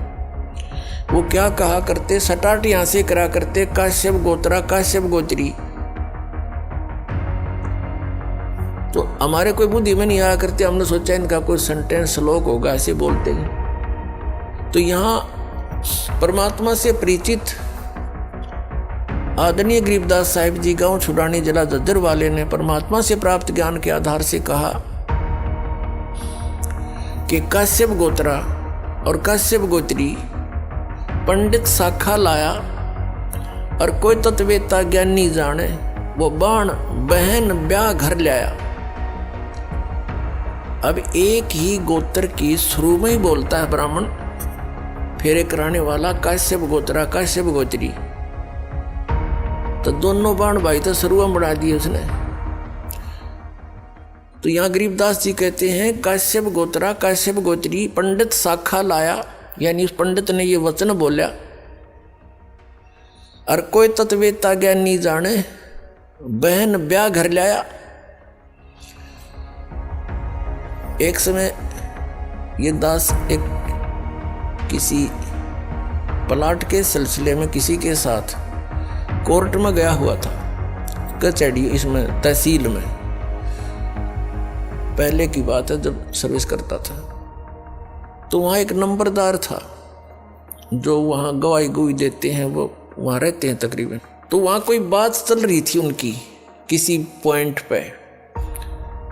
वो क्या कहा करते, सटाट यहां से करा करते, काश्यप गोत्रा काश्यप गोत्री। तो हमारे कोई बुद्धि में नहीं आया करते, हमने सोचा इनका कोई सेंटेंस श्लोक होगा, ऐसे बोलते हैं। तो यहां परमात्मा से परिचित आदरणीय गरीबदास साहिब जी, गांव छुड़ानी, जिला झज्जर वाले ने परमात्मा से प्राप्त ज्ञान के आधार से कहा कि काश्यप गोत्रा और काश्यप गोत्री पंडित शाखा लाया, और कोई तत्वेता ज्ञानी जाने, वो बाण बहन ब्याह घर लाया। अब एक ही गोत्र की शुरू में ही बोलता है ब्राह्मण फेरे कराने वाला, काश्यप गोत्रा काश्यप गोत्री। तो दोनों बाण भाई तो शुरू में बढ़ा दिए उसने। तो यहाँ गरीबदास जी कहते हैं, काश्यप गोत्रा काश्यप गोत्री पंडित शाखा लाया, यानी उस पंडित ने ये वचन बोला, और कोई तत्वेता ज्ञानी जाने, बहन ब्याह घर लाया। एक समय ये दास एक किसी प्लाट के सिलसिले में किसी के साथ कोर्ट में गया हुआ था, कचहरी, इसमें तहसील में, पहले की बात है जब सर्विस करता था। तो वहाँ एक नंबरदार था जो वहाँ गवाही गुई देते हैं, वो वहाँ रहते हैं तकरीबन। तो वहाँ कोई बात चल रही थी उनकी किसी पॉइंट पे,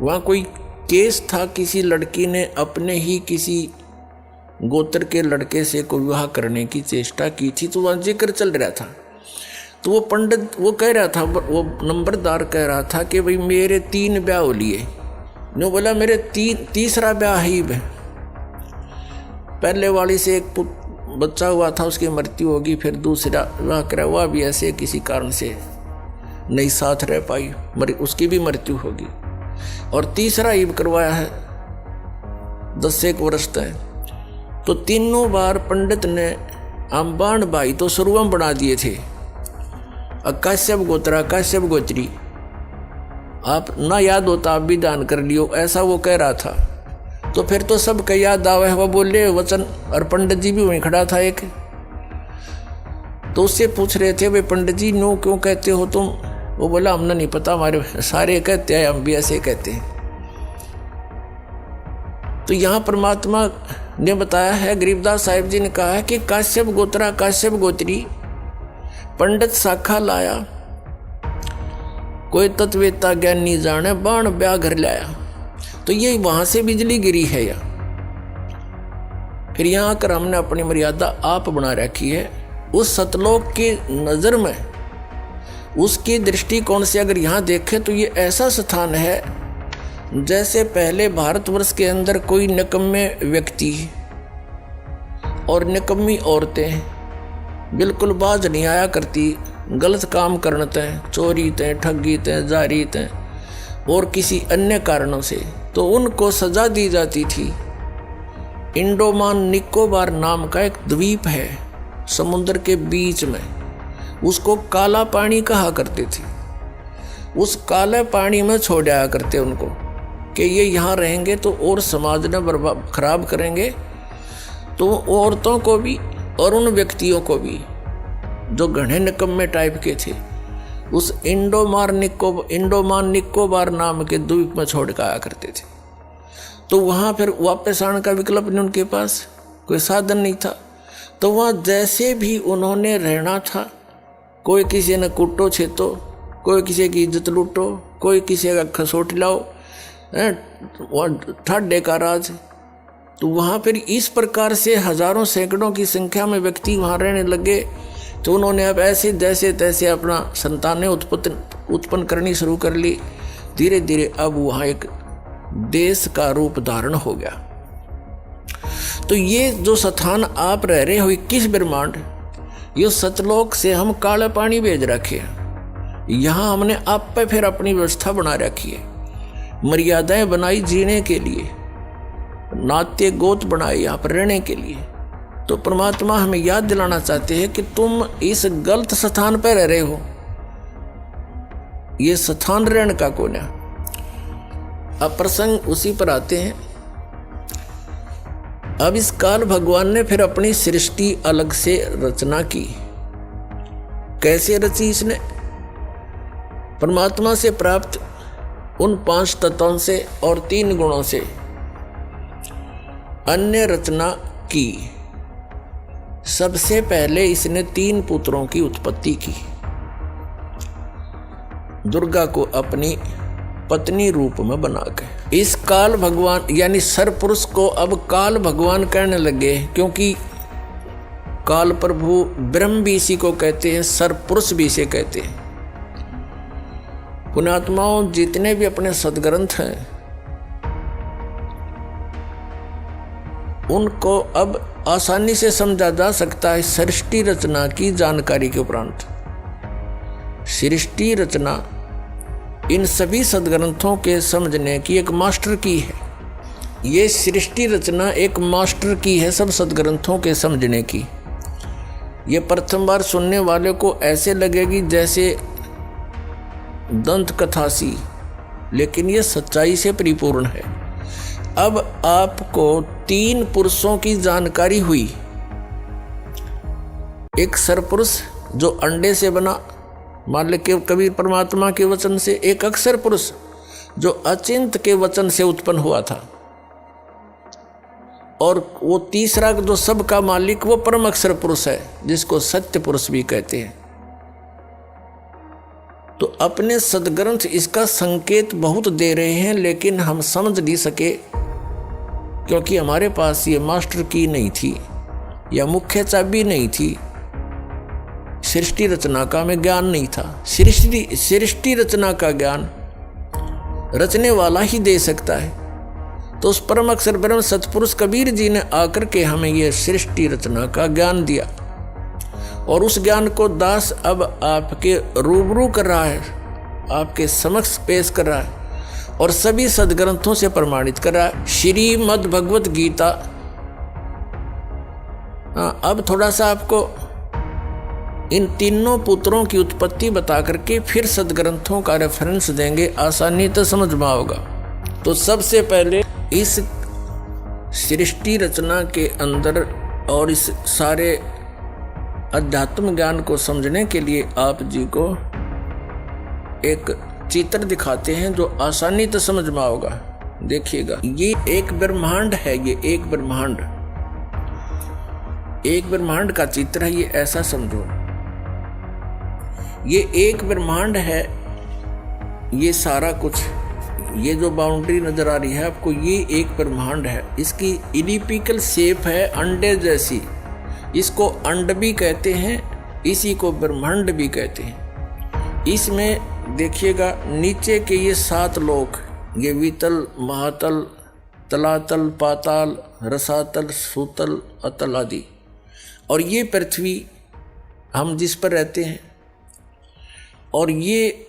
वहाँ कोई केस था, किसी लड़की ने अपने ही किसी गोत्र के लड़के से कोई विवाह करने की चेष्टा की थी, तो वहाँ जिक्र चल रहा था। तो वो पंडित वो कह रहा था, वो नंबरदार कह रहा था कि भाई मेरे 3 ब्याह हो लिए। नो बोला मेरे तीसरा ब्याह ही है, पहले वाली से एक बच्चा हुआ था, उसकी मृत्यु होगी, फिर दूसरा विवाह करा, हुआ भी ऐसे किसी कारण से नहीं साथ रह पाई, उसकी भी मृत्यु होगी, और तीसरा ईब करवाया है 10 वर्ष तक। तो तीनों बार पंडित ने अंबान भाई तो शुरू में बना दिए थे, काश्यप गोत्रा काश्यप गोत्री, आप ना याद होता आप भी दान कर लियो, ऐसा वो कह रहा था। तो फिर तो सब का याद आवे, वह बोले वचन। और पंडित जी भी वहीं खड़ा था एक, तो उससे पूछ रहे थे, वे पंडित जी नो क्यों कहते हो तुम? वो बोला हमने नहीं पता, हमारे सारे कहते हैं, हम भी ऐसे कहते हैं। तो यहाँ परमात्मा ने बताया है, गरीबदास साहिब जी ने कहा है कि काश्यप गोत्रा काश्यप गोत्री पंडित शाखा लाया, कोई तत्वेता ज्ञानी जाने बाण ब्याह घर लाया। तो ये वहां से बिजली गिरी है या फिर यहाँ आकर हमने अपनी मर्यादा आप बना रखी है। उस सतलोक की नजर में, उसकी दृष्टिकोण से अगर यहाँ देखें तो ये ऐसा स्थान है जैसे पहले भारतवर्ष के अंदर कोई निकम्मे व्यक्ति और निकम्मी औरतें बिल्कुल बाज नहीं आया करती, गलत काम करने तय, चोरी तय, ठगी तय, जारी तय और किसी अन्य कारणों से, तो उनको सजा दी जाती थी। इंडोमान निकोबार नाम का एक द्वीप है समुद्र के बीच में, उसको काला पानी कहा करते थे। उस काले पानी में छोड़ आया करते उनको कि ये यहाँ रहेंगे तो और समाज ने बर्बाद खराब करेंगे, तो औरतों को भी और उन व्यक्तियों को भी जो घने निकम्मे टाइप के थे, उस इंडोमान निकोबार नाम के द्वीप में छोड़ कर आया करते थे। तो वहाँ फिर वापस आने का विकल्प नहीं, उनके पास कोई साधन नहीं था। तो वहाँ जैसे भी उन्होंने रहना था, कोई किसी ने कुटो छेतो, कोई किसी की इज्जत लूटो, कोई किसी का खसोट लाओ, ठाडे का राज। तो वहाँ फिर इस प्रकार से हजारों सैकड़ों की संख्या में व्यक्ति वहाँ रहने लगे। तो उन्होंने अब ऐसे जैसे तैसे अपना संतानें उत्पन्न करनी शुरू कर ली। धीरे धीरे अब वहाँ एक देश का रूप धारण हो गया। तो ये जो स्थान आप रह रहे हो 21 ब्रह्मांड, ये सतलोक से हम काले पानी भेज रखे हैं। यहाँ हमने आप पे फिर अपनी व्यवस्था बना रखी है, मर्यादाएं बनाई जीने के लिए, नाते गोत बनाए यहाँ पर रहने के लिए। तो परमात्मा हमें याद दिलाना चाहते हैं कि तुम इस गलत स्थान पर रह रहे हो, ये स्थान रहने का कौन है। अब प्रसंग उसी पर आते हैं। अब इस काल भगवान ने फिर अपनी सृष्टि अलग से रचना की। कैसे रची इसने? परमात्मा से प्राप्त उन 5 तत्वों से और 3 गुणों से अन्य रचना की। सबसे पहले इसने 3 पुत्रों की उत्पत्ति की। दुर्गा को अपनी पत्नी रूप में बनाकर इस काल भगवान यानी सरपुरुष को अब काल भगवान कहने लगे, क्योंकि काल प्रभु ब्रह्म भी इसी को कहते हैं, सरपुरुष भी इसे कहते हैं। पुण्यात्माओं, जितने भी अपने सदग्रंथ हैं उनको अब आसानी से समझा जा सकता है सृष्टि रचना की जानकारी के उपरांत। सृष्टि रचना इन सभी सदग्रंथों के समझने की एक मास्टर की है। ये सृष्टि रचना एक मास्टर की है सब सदग्रंथों के समझने की। ये प्रथम बार सुनने वाले को ऐसे लगेगी जैसे दंत कथा सी, लेकिन ये सच्चाई से परिपूर्ण है। अब आपको 3 पुरुषों की जानकारी हुई। एक सरपुरुष जो अंडे से बना, मान ले के कबीर परमात्मा के वचन से। एक अक्षर पुरुष जो अचिंत के वचन से उत्पन्न हुआ था, और वो तीसरा जो सबका मालिक वो परम अक्षर पुरुष है, जिसको सत्य पुरुष भी कहते हैं। तो अपने सदग्रंथ इसका संकेत बहुत दे रहे हैं, लेकिन हम समझ नहीं सके क्योंकि हमारे पास ये मास्टर की नहीं थी या मुख्य चाबी नहीं थी। सृष्टि रचना का हमें ज्ञान नहीं था। सृष्टि रचना का ज्ञान रचने वाला ही दे सकता है। तो उस परम अक्षर ब्रह्म सतपुरुष कबीर जी ने आकर के हमें यह सृष्टि रचना का ज्ञान दिया, और उस ज्ञान को दास अब आपके रूबरू कर रहा है, आपके समक्ष पेश कर रहा है और सभी सदग्रंथों से प्रमाणित कर रहा है। श्रीमद् भगवत गीता। अब थोड़ा सा आपको इन तीनों पुत्रों की उत्पत्ति बता करके फिर सदग्रंथों का रेफरेंस देंगे, आसानी तो समझ में आओगा। तो सबसे पहले इस सृष्टि रचना के अंदर और इस सारे अध्यात्म ज्ञान को समझने के लिए आप जी को एक चित्र दिखाते हैं जो आसानी तो समझ में आओगा। देखिएगा, ये एक ब्रह्मांड है, ये एक ब्रह्मांड का चित्र है। ये ऐसा समझो, ये एक ब्रह्मांड है। ये सारा कुछ, ये जो बाउंड्री नजर आ रही है आपको, ये एक ब्रह्मांड है। इसकी इलिप्टिकल शेप है, अंडे जैसी। इसको अंड भी कहते हैं, इसी को ब्रह्मांड भी कहते हैं। इसमें देखिएगा नीचे के ये 7 लोक, ये वितल, महातल, तलातल, पाताल, रसातल, सूतल, अतल आदि, और ये पृथ्वी हम जिस पर रहते हैं। और ये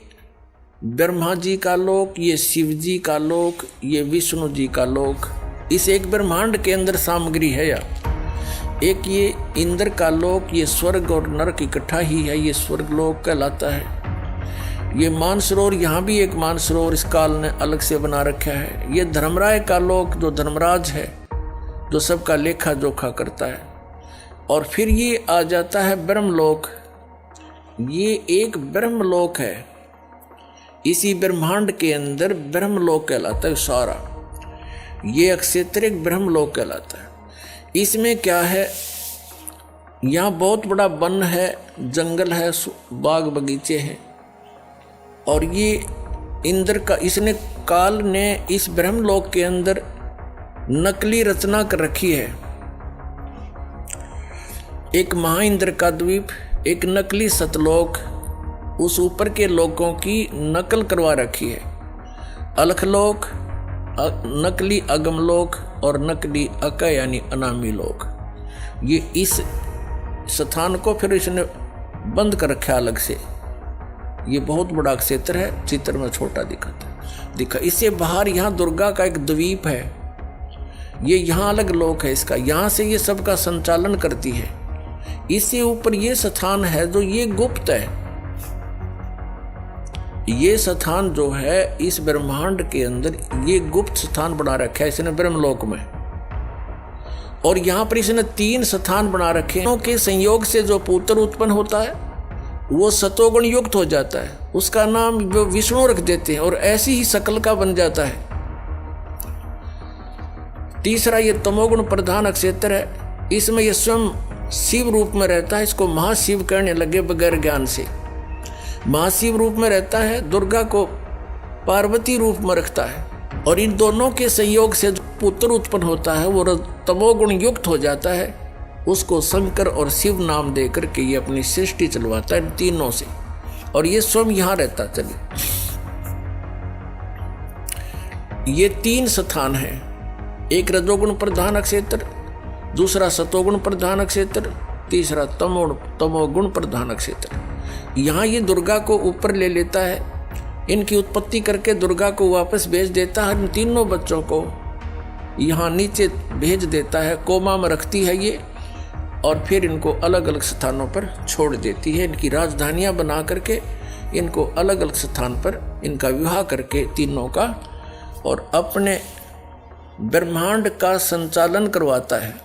ब्रह्मा जी का लोक, ये शिव जी का लोक, ये विष्णु जी का लोक। इस एक ब्रह्मांड के अंदर सामग्री है या एक ये इंद्र का लोक, ये स्वर्ग और नरक इकट्ठा ही है, ये स्वर्ग लोक कहलाता है। ये मानसरोवर, यहाँ भी एक मानसरोवर इस काल ने अलग से बना रखा है। ये धर्मराय का लोक, जो धर्मराज है, जो सबका लेखा जोखा करता है। और फिर ये आ जाता है ब्रह्मलोक। ये एक ब्रह्मलोक है, इसी ब्रह्मांड के अंदर ब्रह्मलोक कहलाता है सारा। ये अक्षेत्र एक ब्रह्मलोक कहलाता है। इसमें क्या है, यहाँ बहुत बड़ा वन है, जंगल है, बाग बगीचे हैं। और ये इंद्र का, इसने काल ने इस ब्रह्मलोक के अंदर नकली रचना कर रखी है। एक महाइंद्र का द्वीप, एक नकली सतलोक, उस ऊपर के लोकों की नकल करवा रखी है। अलखलोक, नकली अगमलोक और नकली अक यानी अनामी लोक। ये इस स्थान को फिर इसने बंद कर रखा अलग से। ये बहुत बड़ा क्षेत्र है, चित्र में छोटा दिखा। इससे बाहर यहाँ दुर्गा का एक द्वीप है, ये यहाँ अलग लोक है इसका। यहाँ से ये सबका संचालन करती है। इससे ऊपर ये स्थान है जो ये गुप्त है। ये स्थान जो है इस ब्रह्मांड के अंदर ये गुप्त स्थान बना रखा है इसने ब्रह्मलोक में। और यहाँ पर इसने 3 स्थान बना रखे हैं के संयोग से जो पुत्र उत्पन्न होता है वो सतोगुण युक्त हो जाता है, उसका नाम वो विष्णु रख देते हैं और ऐसी ही शकल का बन जाता है। तीसरा ये तमोगुण प्रधान क्षेत्र है, इसमें ये स्वयं शिव रूप में रहता है। इसको महाशिव कहने लगे बगैर ज्ञान से। महाशिव रूप में रहता है, दुर्गा को पार्वती रूप में रखता है। और इन दोनों के संयोग से जो पुत्र उत्पन्न होता है वो तमोगुण युक्त हो जाता है। उसको शंकर और शिव नाम दे करके ये अपनी सृष्टि चलवाता है तीनों से। और ये स्वयं यहाँ रहता। चलिए, ये 3 स्थान हैं, एक रजोगुण प्रधान क्षेत्र, दूसरा सतोगुण प्रधान क्षेत्र, तीसरा तमोगुण प्रधान क्षेत्र। यहाँ ये दुर्गा को ऊपर ले लेता है, इनकी उत्पत्ति करके दुर्गा को वापस भेज देता है। इन तीनों बच्चों को यहाँ नीचे भेज देता है, कोमा में रखती है ये, और फिर इनको अलग अलग स्थानों पर छोड़ देती है। इनकी राजधानियाँ बना करके इनको अलग अलग स्थान पर इनका विवाह करके तीनों का, और अपने ब्रह्मांड का संचालन करवाता है।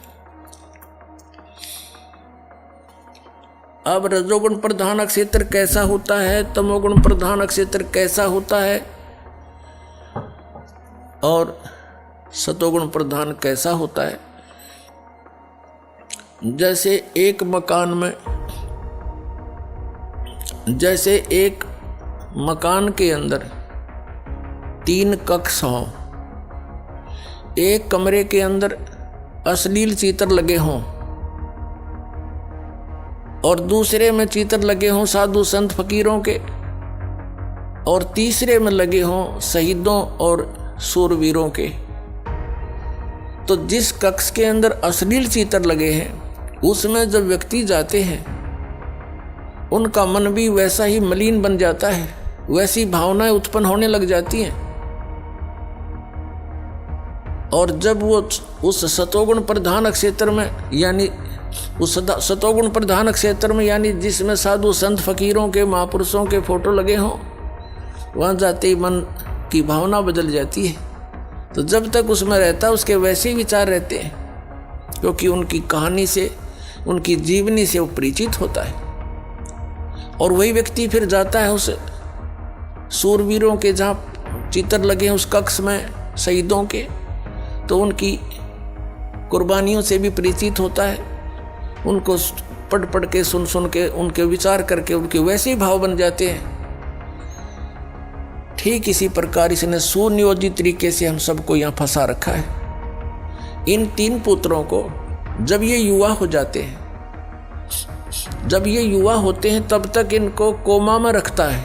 अब रजोगुण प्रधान क्षेत्र कैसा होता है, तमोगुण प्रधान क्षेत्र कैसा होता है, और सतोगुण प्रधान कैसा होता है। जैसे एक मकान के अंदर 3 कक्ष हों, एक कमरे के अंदर अश्लील चित्र लगे हों और दूसरे में चित्र लगे हों साधु संत फकीरों के, और तीसरे में लगे हों शहीदों और शूरवीरों के। तो जिस कक्ष के अंदर अश्लील चित्र लगे हैं उसमें जब व्यक्ति जाते हैं उनका मन भी वैसा ही मलिन बन जाता है, वैसी भावनाएं उत्पन्न होने लग जाती हैं। और जब वो उस सतोगुण प्रधान क्षेत्र में यानी उस सतोगुण प्रधान क्षेत्र में, यानी जिसमें साधु संत फकीरों के महापुरुषों के फोटो लगे हों, वहाँ जाते ही मन की भावना बदल जाती है। तो जब तक उसमें रहता उसके वैसे ही विचार रहते हैं, क्योंकि उनकी कहानी से, उनकी जीवनी से वो परिचित होता है। और वही व्यक्ति फिर जाता है उस सूरवीरों के जहाँ चित्र लगे हैं उस कक्ष में शहीदों के, तो उनकी कुर्बानियों से भी परिचित होता है। उनको पढ़ के सुन के उनके विचार करके उनके वैसे ही भाव बन जाते हैं। ठीक इसी प्रकार इसने सुनियोजित तरीके से हम सबको यहाँ फंसा रखा है। इन 3 पुत्रों को जब ये युवा हो जाते हैं, जब ये युवा होते हैं, तब तक इनको कोमा में रखता है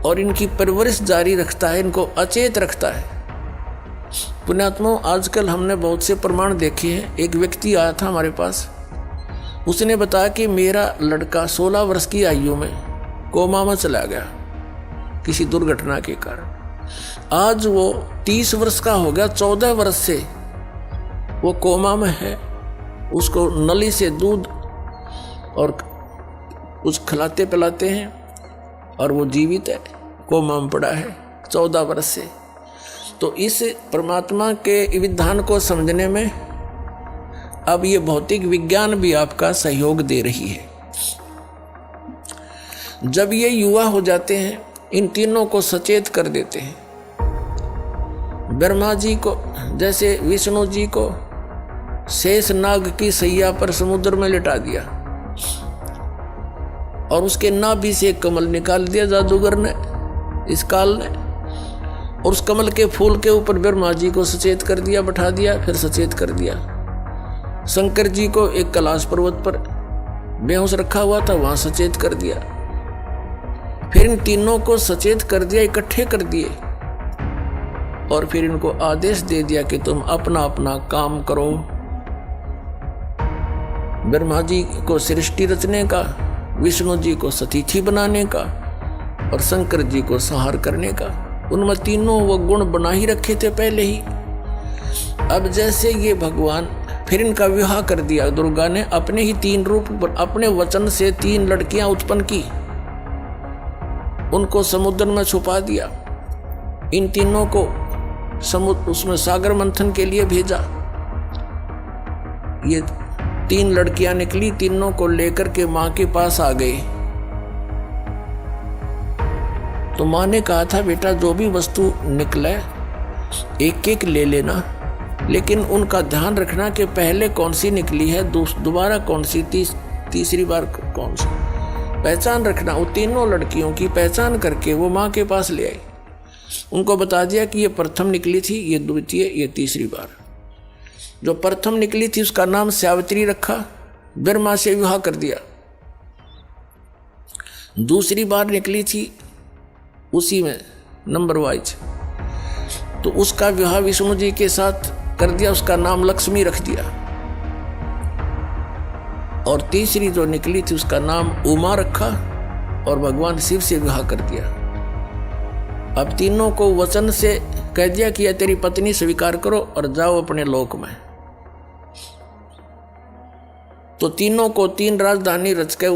और इनकी परवरिश जारी रखता है, इनको अचेत रखता है। पुण्यात्माओं, आजकल हमने बहुत से प्रमाण देखे हैं। एक व्यक्ति आया था हमारे पास, उसने बताया कि मेरा लड़का 16 वर्ष की आयु में कोमा में चला गया किसी दुर्घटना के कारण। आज वो 30 वर्ष का हो गया, 14 वर्ष से वो कोमा में है। उसको नली से दूध और कुछ खिलाते पिलाते हैं और वो जीवित है, कोमा में पड़ा है 14 वर्ष से। तो इस परमात्मा के विधान को समझने में अब ये भौतिक विज्ञान भी आपका सहयोग दे रही है। जब ये युवा हो जाते हैं, इन तीनों को सचेत कर देते हैं। ब्रह्मा जी को, जैसे विष्णु जी को शेष नाग की सैया पर समुद्र में लिटा दिया और उसके नाभि से एक कमल निकाल दिया जादूगर ने, इस काल ने, और उस कमल के फूल के ऊपर ब्रह्मा जी को सचेत कर दिया, बैठा दिया, फिर सचेत कर दिया। शंकर जी को एक कैलाश पर्वत पर बेहोश रखा हुआ था, वहां सचेत कर दिया। फिर इन तीनों को सचेत कर दिया, इकट्ठे कर दिए और फिर इनको आदेश दे दिया कि तुम अपना अपना काम करो। ब्रह्मा जी को सृष्टि रचने का, विष्णु जी को सतीथि बनाने का और शंकर जी को संहार करने का। उनमें तीनों वो गुण बना ही रखे थे पहले ही। अब जैसे ये भगवान, फिर इनका विवाह कर दिया। दुर्गा ने अपने ही 3 रूप, अपने वचन से 3 लड़कियां उत्पन्न की, उनको समुद्र में छुपा दिया। इन तीनों को समुद्र, उसमें सागर मंथन के लिए भेजा। ये 3 लड़कियां निकली, तीनों को लेकर के मां के पास आ गए। तो मां ने कहा था, बेटा जो भी वस्तु निकले एक एक ले लेना, लेकिन उनका ध्यान रखना कि पहले कौन सी निकली है, दोबारा कौन सी, तीसरी बार कौन सी, पहचान रखना। वो तीनों लड़कियों की पहचान करके वो माँ के पास ले आई। उनको बता दिया कि ये प्रथम निकली थी, ये द्वितीय, ये तीसरी बार। जो प्रथम निकली थी उसका नाम सावित्री रखा, ब्रह्मा से विवाह कर दिया। दूसरी बार निकली थी उसी में नंबर वाइज, तो उसका विवाह विष्णु जी के साथ कर दिया, उसका नाम लक्ष्मी रख दिया। और तीसरी जो निकली थी उसका नाम उमा रखा और भगवान शिव से विवाह कर दिया। अब तीनों को वचन से कह दिया कि यह तेरी पत्नी स्वीकार करो और जाओ अपने लोक में। तो तीनों को 3 राजधानी रच के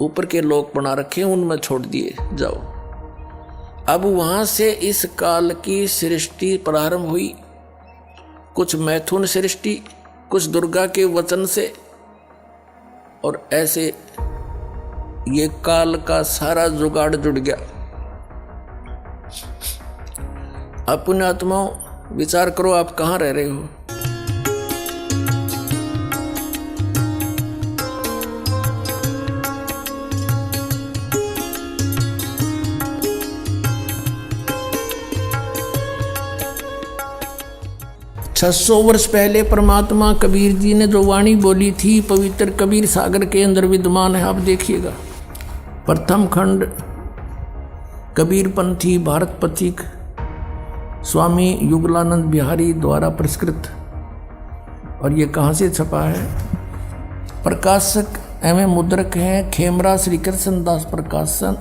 ऊपर के लोक बना रखे, उनमें छोड़ दिए, जाओ। अब वहां से इस काल की सृष्टि प्रारंभ हुई। कुछ मैथुन सृष्टि, कुछ दुर्गा के वचन से, और ऐसे ये काल का सारा जुगाड़ जुड़ गया। अपने आत्माओं विचार करो, आप कहाँ रह रहे हो। 600 वर्ष पहले परमात्मा कबीर जी ने जो वाणी बोली थी, पवित्र कबीर सागर के अंदर विद्यमान है। आप देखिएगा, प्रथम खंड कबीर पंथी भारत पथिक स्वामी युगलानंद बिहारी द्वारा पुरस्कृत। और ये कहाँ से छपा है? प्रकाशक एवं मुद्रक हैं खेमरा श्री कृष्ण दास प्रकाशन,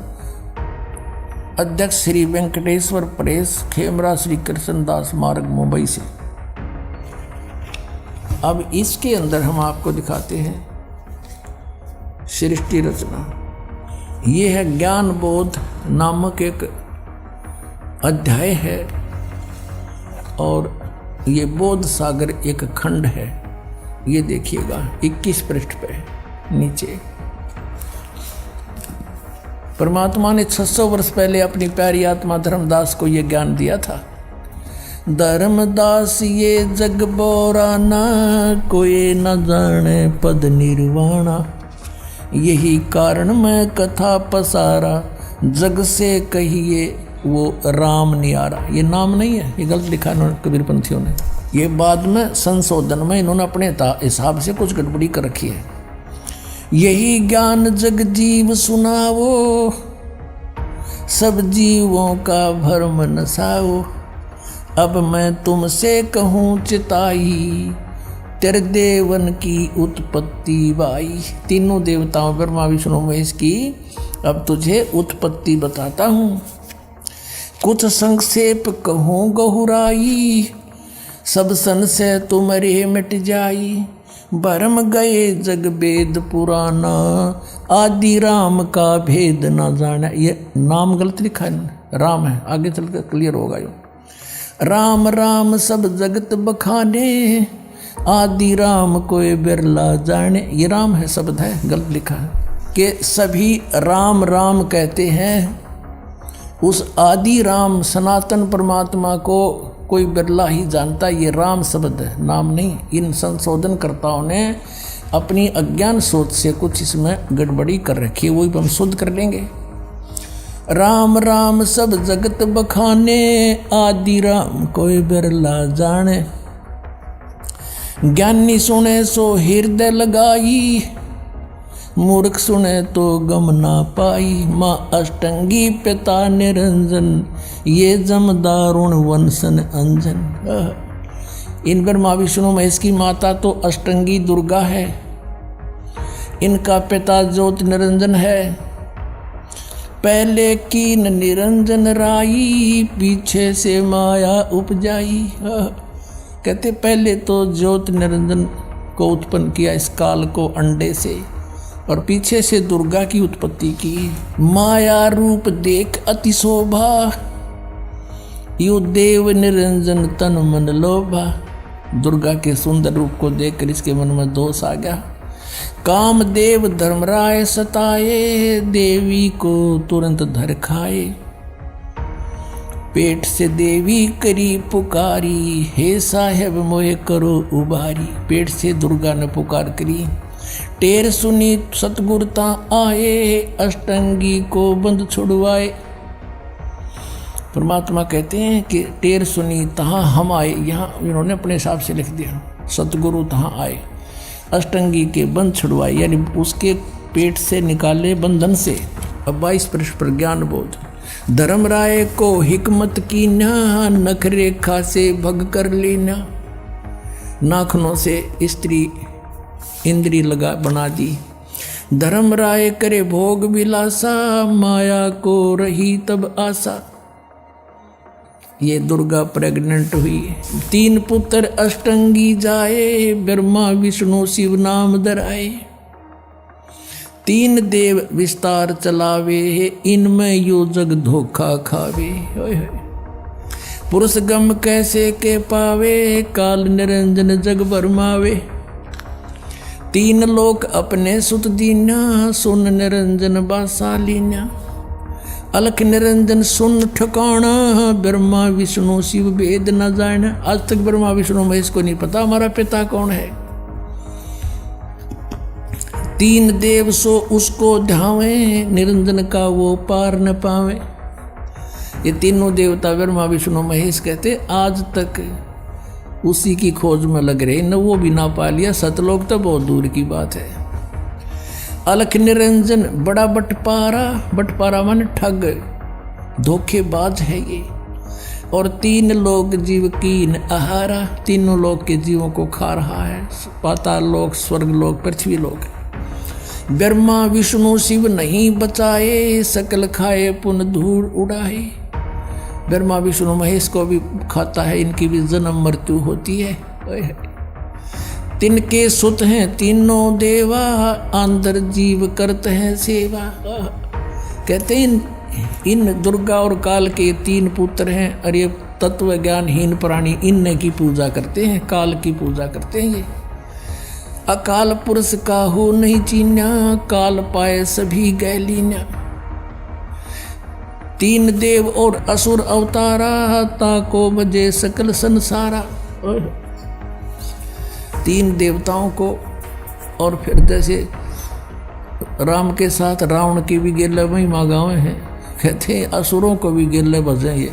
अध्यक्ष श्री वेंकटेश्वर प्रेस, खेमरा श्री कृष्ण दास मार्ग, मुंबई से। अब इसके अंदर हम आपको दिखाते हैं सृष्टि रचना। ये है ज्ञान बोध नामक एक अध्याय है और ये बोध सागर एक खंड है। ये देखिएगा 21 पृष्ठ पे नीचे परमात्मा ने 600 वर्ष पहले अपनी प्यारी आत्मा धर्मदास को ये ज्ञान दिया था। धर्मदास ये जग बोराना, कोई न जाने पद निर्वाणा। यही कारण मैं कथा पसारा, जग से कहिए वो राम नियारा। ये नाम नहीं है, ये गलत लिखा है कबीरपंथियों ने। ये बाद में संशोधन में इन्होंने अपने हिसाब से कुछ गड़बड़ी कर रखी है। यही ज्ञान जग जीव सुनावो, सब जीवों का भरम नसाओ। अब मैं तुमसे कहूँ चिताई, तेरे देवन की उत्पत्ति बाई। तीनों देवताओं ब्रह्मा विष्णु महेश की अब तुझे उत्पत्ति बताता हूँ। कुछ संक्षेप कहूँ गहुराई, सब संशय तुम्हारे मिट जाई। भरम गए जग वेद पुराना, आदि राम का भेद न जाना। ये नाम गलत लिखा है, राम है, आगे चल कर क्लियर होगा। यो राम राम सब जगत बखाने, आदि राम कोई बिरला जाने। ये राम है शब्द है, गलत लिखा है कि सभी राम राम कहते हैं। उस आदि राम सनातन परमात्मा को कोई बिरला ही जानता। ये राम शब्द है, नाम नहीं। इन संशोधनकर्ताओं ने अपनी अज्ञान सोच से कुछ इसमें गड़बड़ी कर रखी है, वही हम शुद्ध कर लेंगे। राम राम सब जगत बखाने, आदि राम कोई बिरला जाने। ज्ञानी सुने सो हृदय लगाई, मूर्ख सुने तो गम ना पाई। माँ अष्टंगी पिता निरंजन, ये जमदारुण वंशन अंजन। इन ब्रह्मा विष्णु महेश की माता तो अष्टंगी दुर्गा है, इनका पिता ज्योत निरंजन है। पहले कीन निरंजन राई, पीछे से माया उपजाई। कहते पहले तो ज्योत निरंजन को उत्पन्न किया इस काल को अंडे से, और पीछे से दुर्गा की उत्पत्ति की। माया रूप देख अति शोभा, यो देव निरंजन तन मन लोभा। दुर्गा के सुंदर रूप को देखकर इसके मन में दोष आ गया। कामदेव धर्मराय सताए, देवी को तुरंत धर खाए। पेट से देवी करी पुकारी, हे साहेब मोहे करो उबारी। पेट से दुर्गा ने पुकार करी। टेर सुनी सतगुरता आए, अष्टंगी को बंद छुड़वाए। परमात्मा कहते हैं कि टेर सुनी तहाँ हम आए। यहाँ इन्होंने अपने हिसाब से लिख दिया, सतगुरु तहाँ आए, अष्टंगी के बंद छुड़वाए, यानी उसके पेट से निकाले बंधन से। अब 22 पृष्ठ पर ज्ञान बोध। धर्मराय को हिकमत की ना, नख रेखा से भग कर लेना। नाखनों से स्त्री इंद्री लगा बना दी। धर्मराय करे भोग विलासा, माया को रही तब आशा। ये दुर्गा प्रेग्नेंट हुई। 3 पुत्र अष्टंगी जाए, ब्रह्मा विष्णु शिव नाम धराए। 3 देव विस्तार चलावे, इनमें यो जग धोखा खावे। पुरुष गम कैसे के पावे, काल निरंजन जग भरमावे। 3 लोक अपने सुत दीना, सुन निरंजन बासालीना। अलख निरंजन सुन ठिकाना, ब्रह्मा विष्णु शिव भेद न जाना। आज तक ब्रह्मा विष्णु महेश को नहीं पता हमारा पिता कौन है। 3 देव सो उसको ध्यावे, निरंजन का वो पार न पावे। ये तीनों देवता ब्रह्मा विष्णु महेश कहते आज तक उसी की खोज में लग रहे, न वो भी ना पा लिया। सतलोक तो बहुत दूर की बात है। अलख निरंजन बड़ा बटपारा, बटपारा माने ठग, धोखेबाज है ये। और 3 लोक जीव कीन आहारा, तीनों लोक के जीवों को खा रहा है। पाताल लोक, स्वर्ग लोक, पृथ्वी लोक। ब्रह्मा विष्णु शिव नहीं बचाए, सकल खाए पुन धूल उड़ाए। ब्रह्मा विष्णु महेश को भी खाता है, इनकी भी जन्म मृत्यु होती है। तिनके सुत हैं तीनों देवा, आंदर जीव करते हैं सेवा। कहते हैं इन दुर्गा और काल के तीन पुत्र हैं, और ये तत्व ज्ञानहीन प्राणी इन की पूजा करते हैं, काल की पूजा करते हैं। ये अकाल पुरुष काहू नहीं चीन्या, काल पाए सभी गैलीन्या। तीन देव और असुर अवतारा, ताको बजे सकल संसारा। तीन देवताओं को, और फिर जैसे राम के साथ रावण की भी गेले महिमा गावे हैं, कहते हैं असुरों को भी गेले बजे ये।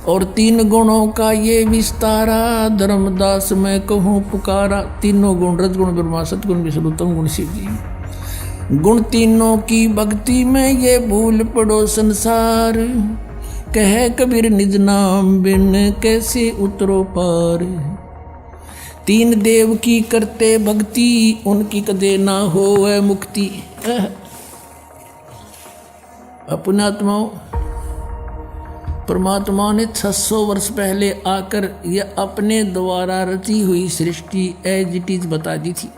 और तीन गुणों का ये विस्तारा, धर्मदास मैं कहूँ पुकारा। तीनों गुण रजगुण ब्रह्मा सतगुण विष्णु तम गुण शिव जी। गुण तीनों की भक्ति में ये भूल पड़ो संसार, कहे कबीर निज नाम बिन कैसे उतरो पार। तीन देव की करते भक्ति, उनकी कदे ना होवे मुक्ति। अपने आत्माओं, परमात्मा ने 600 वर्ष पहले आकर यह अपने द्वारा रची हुई सृष्टि एज इट इज बता दी थी।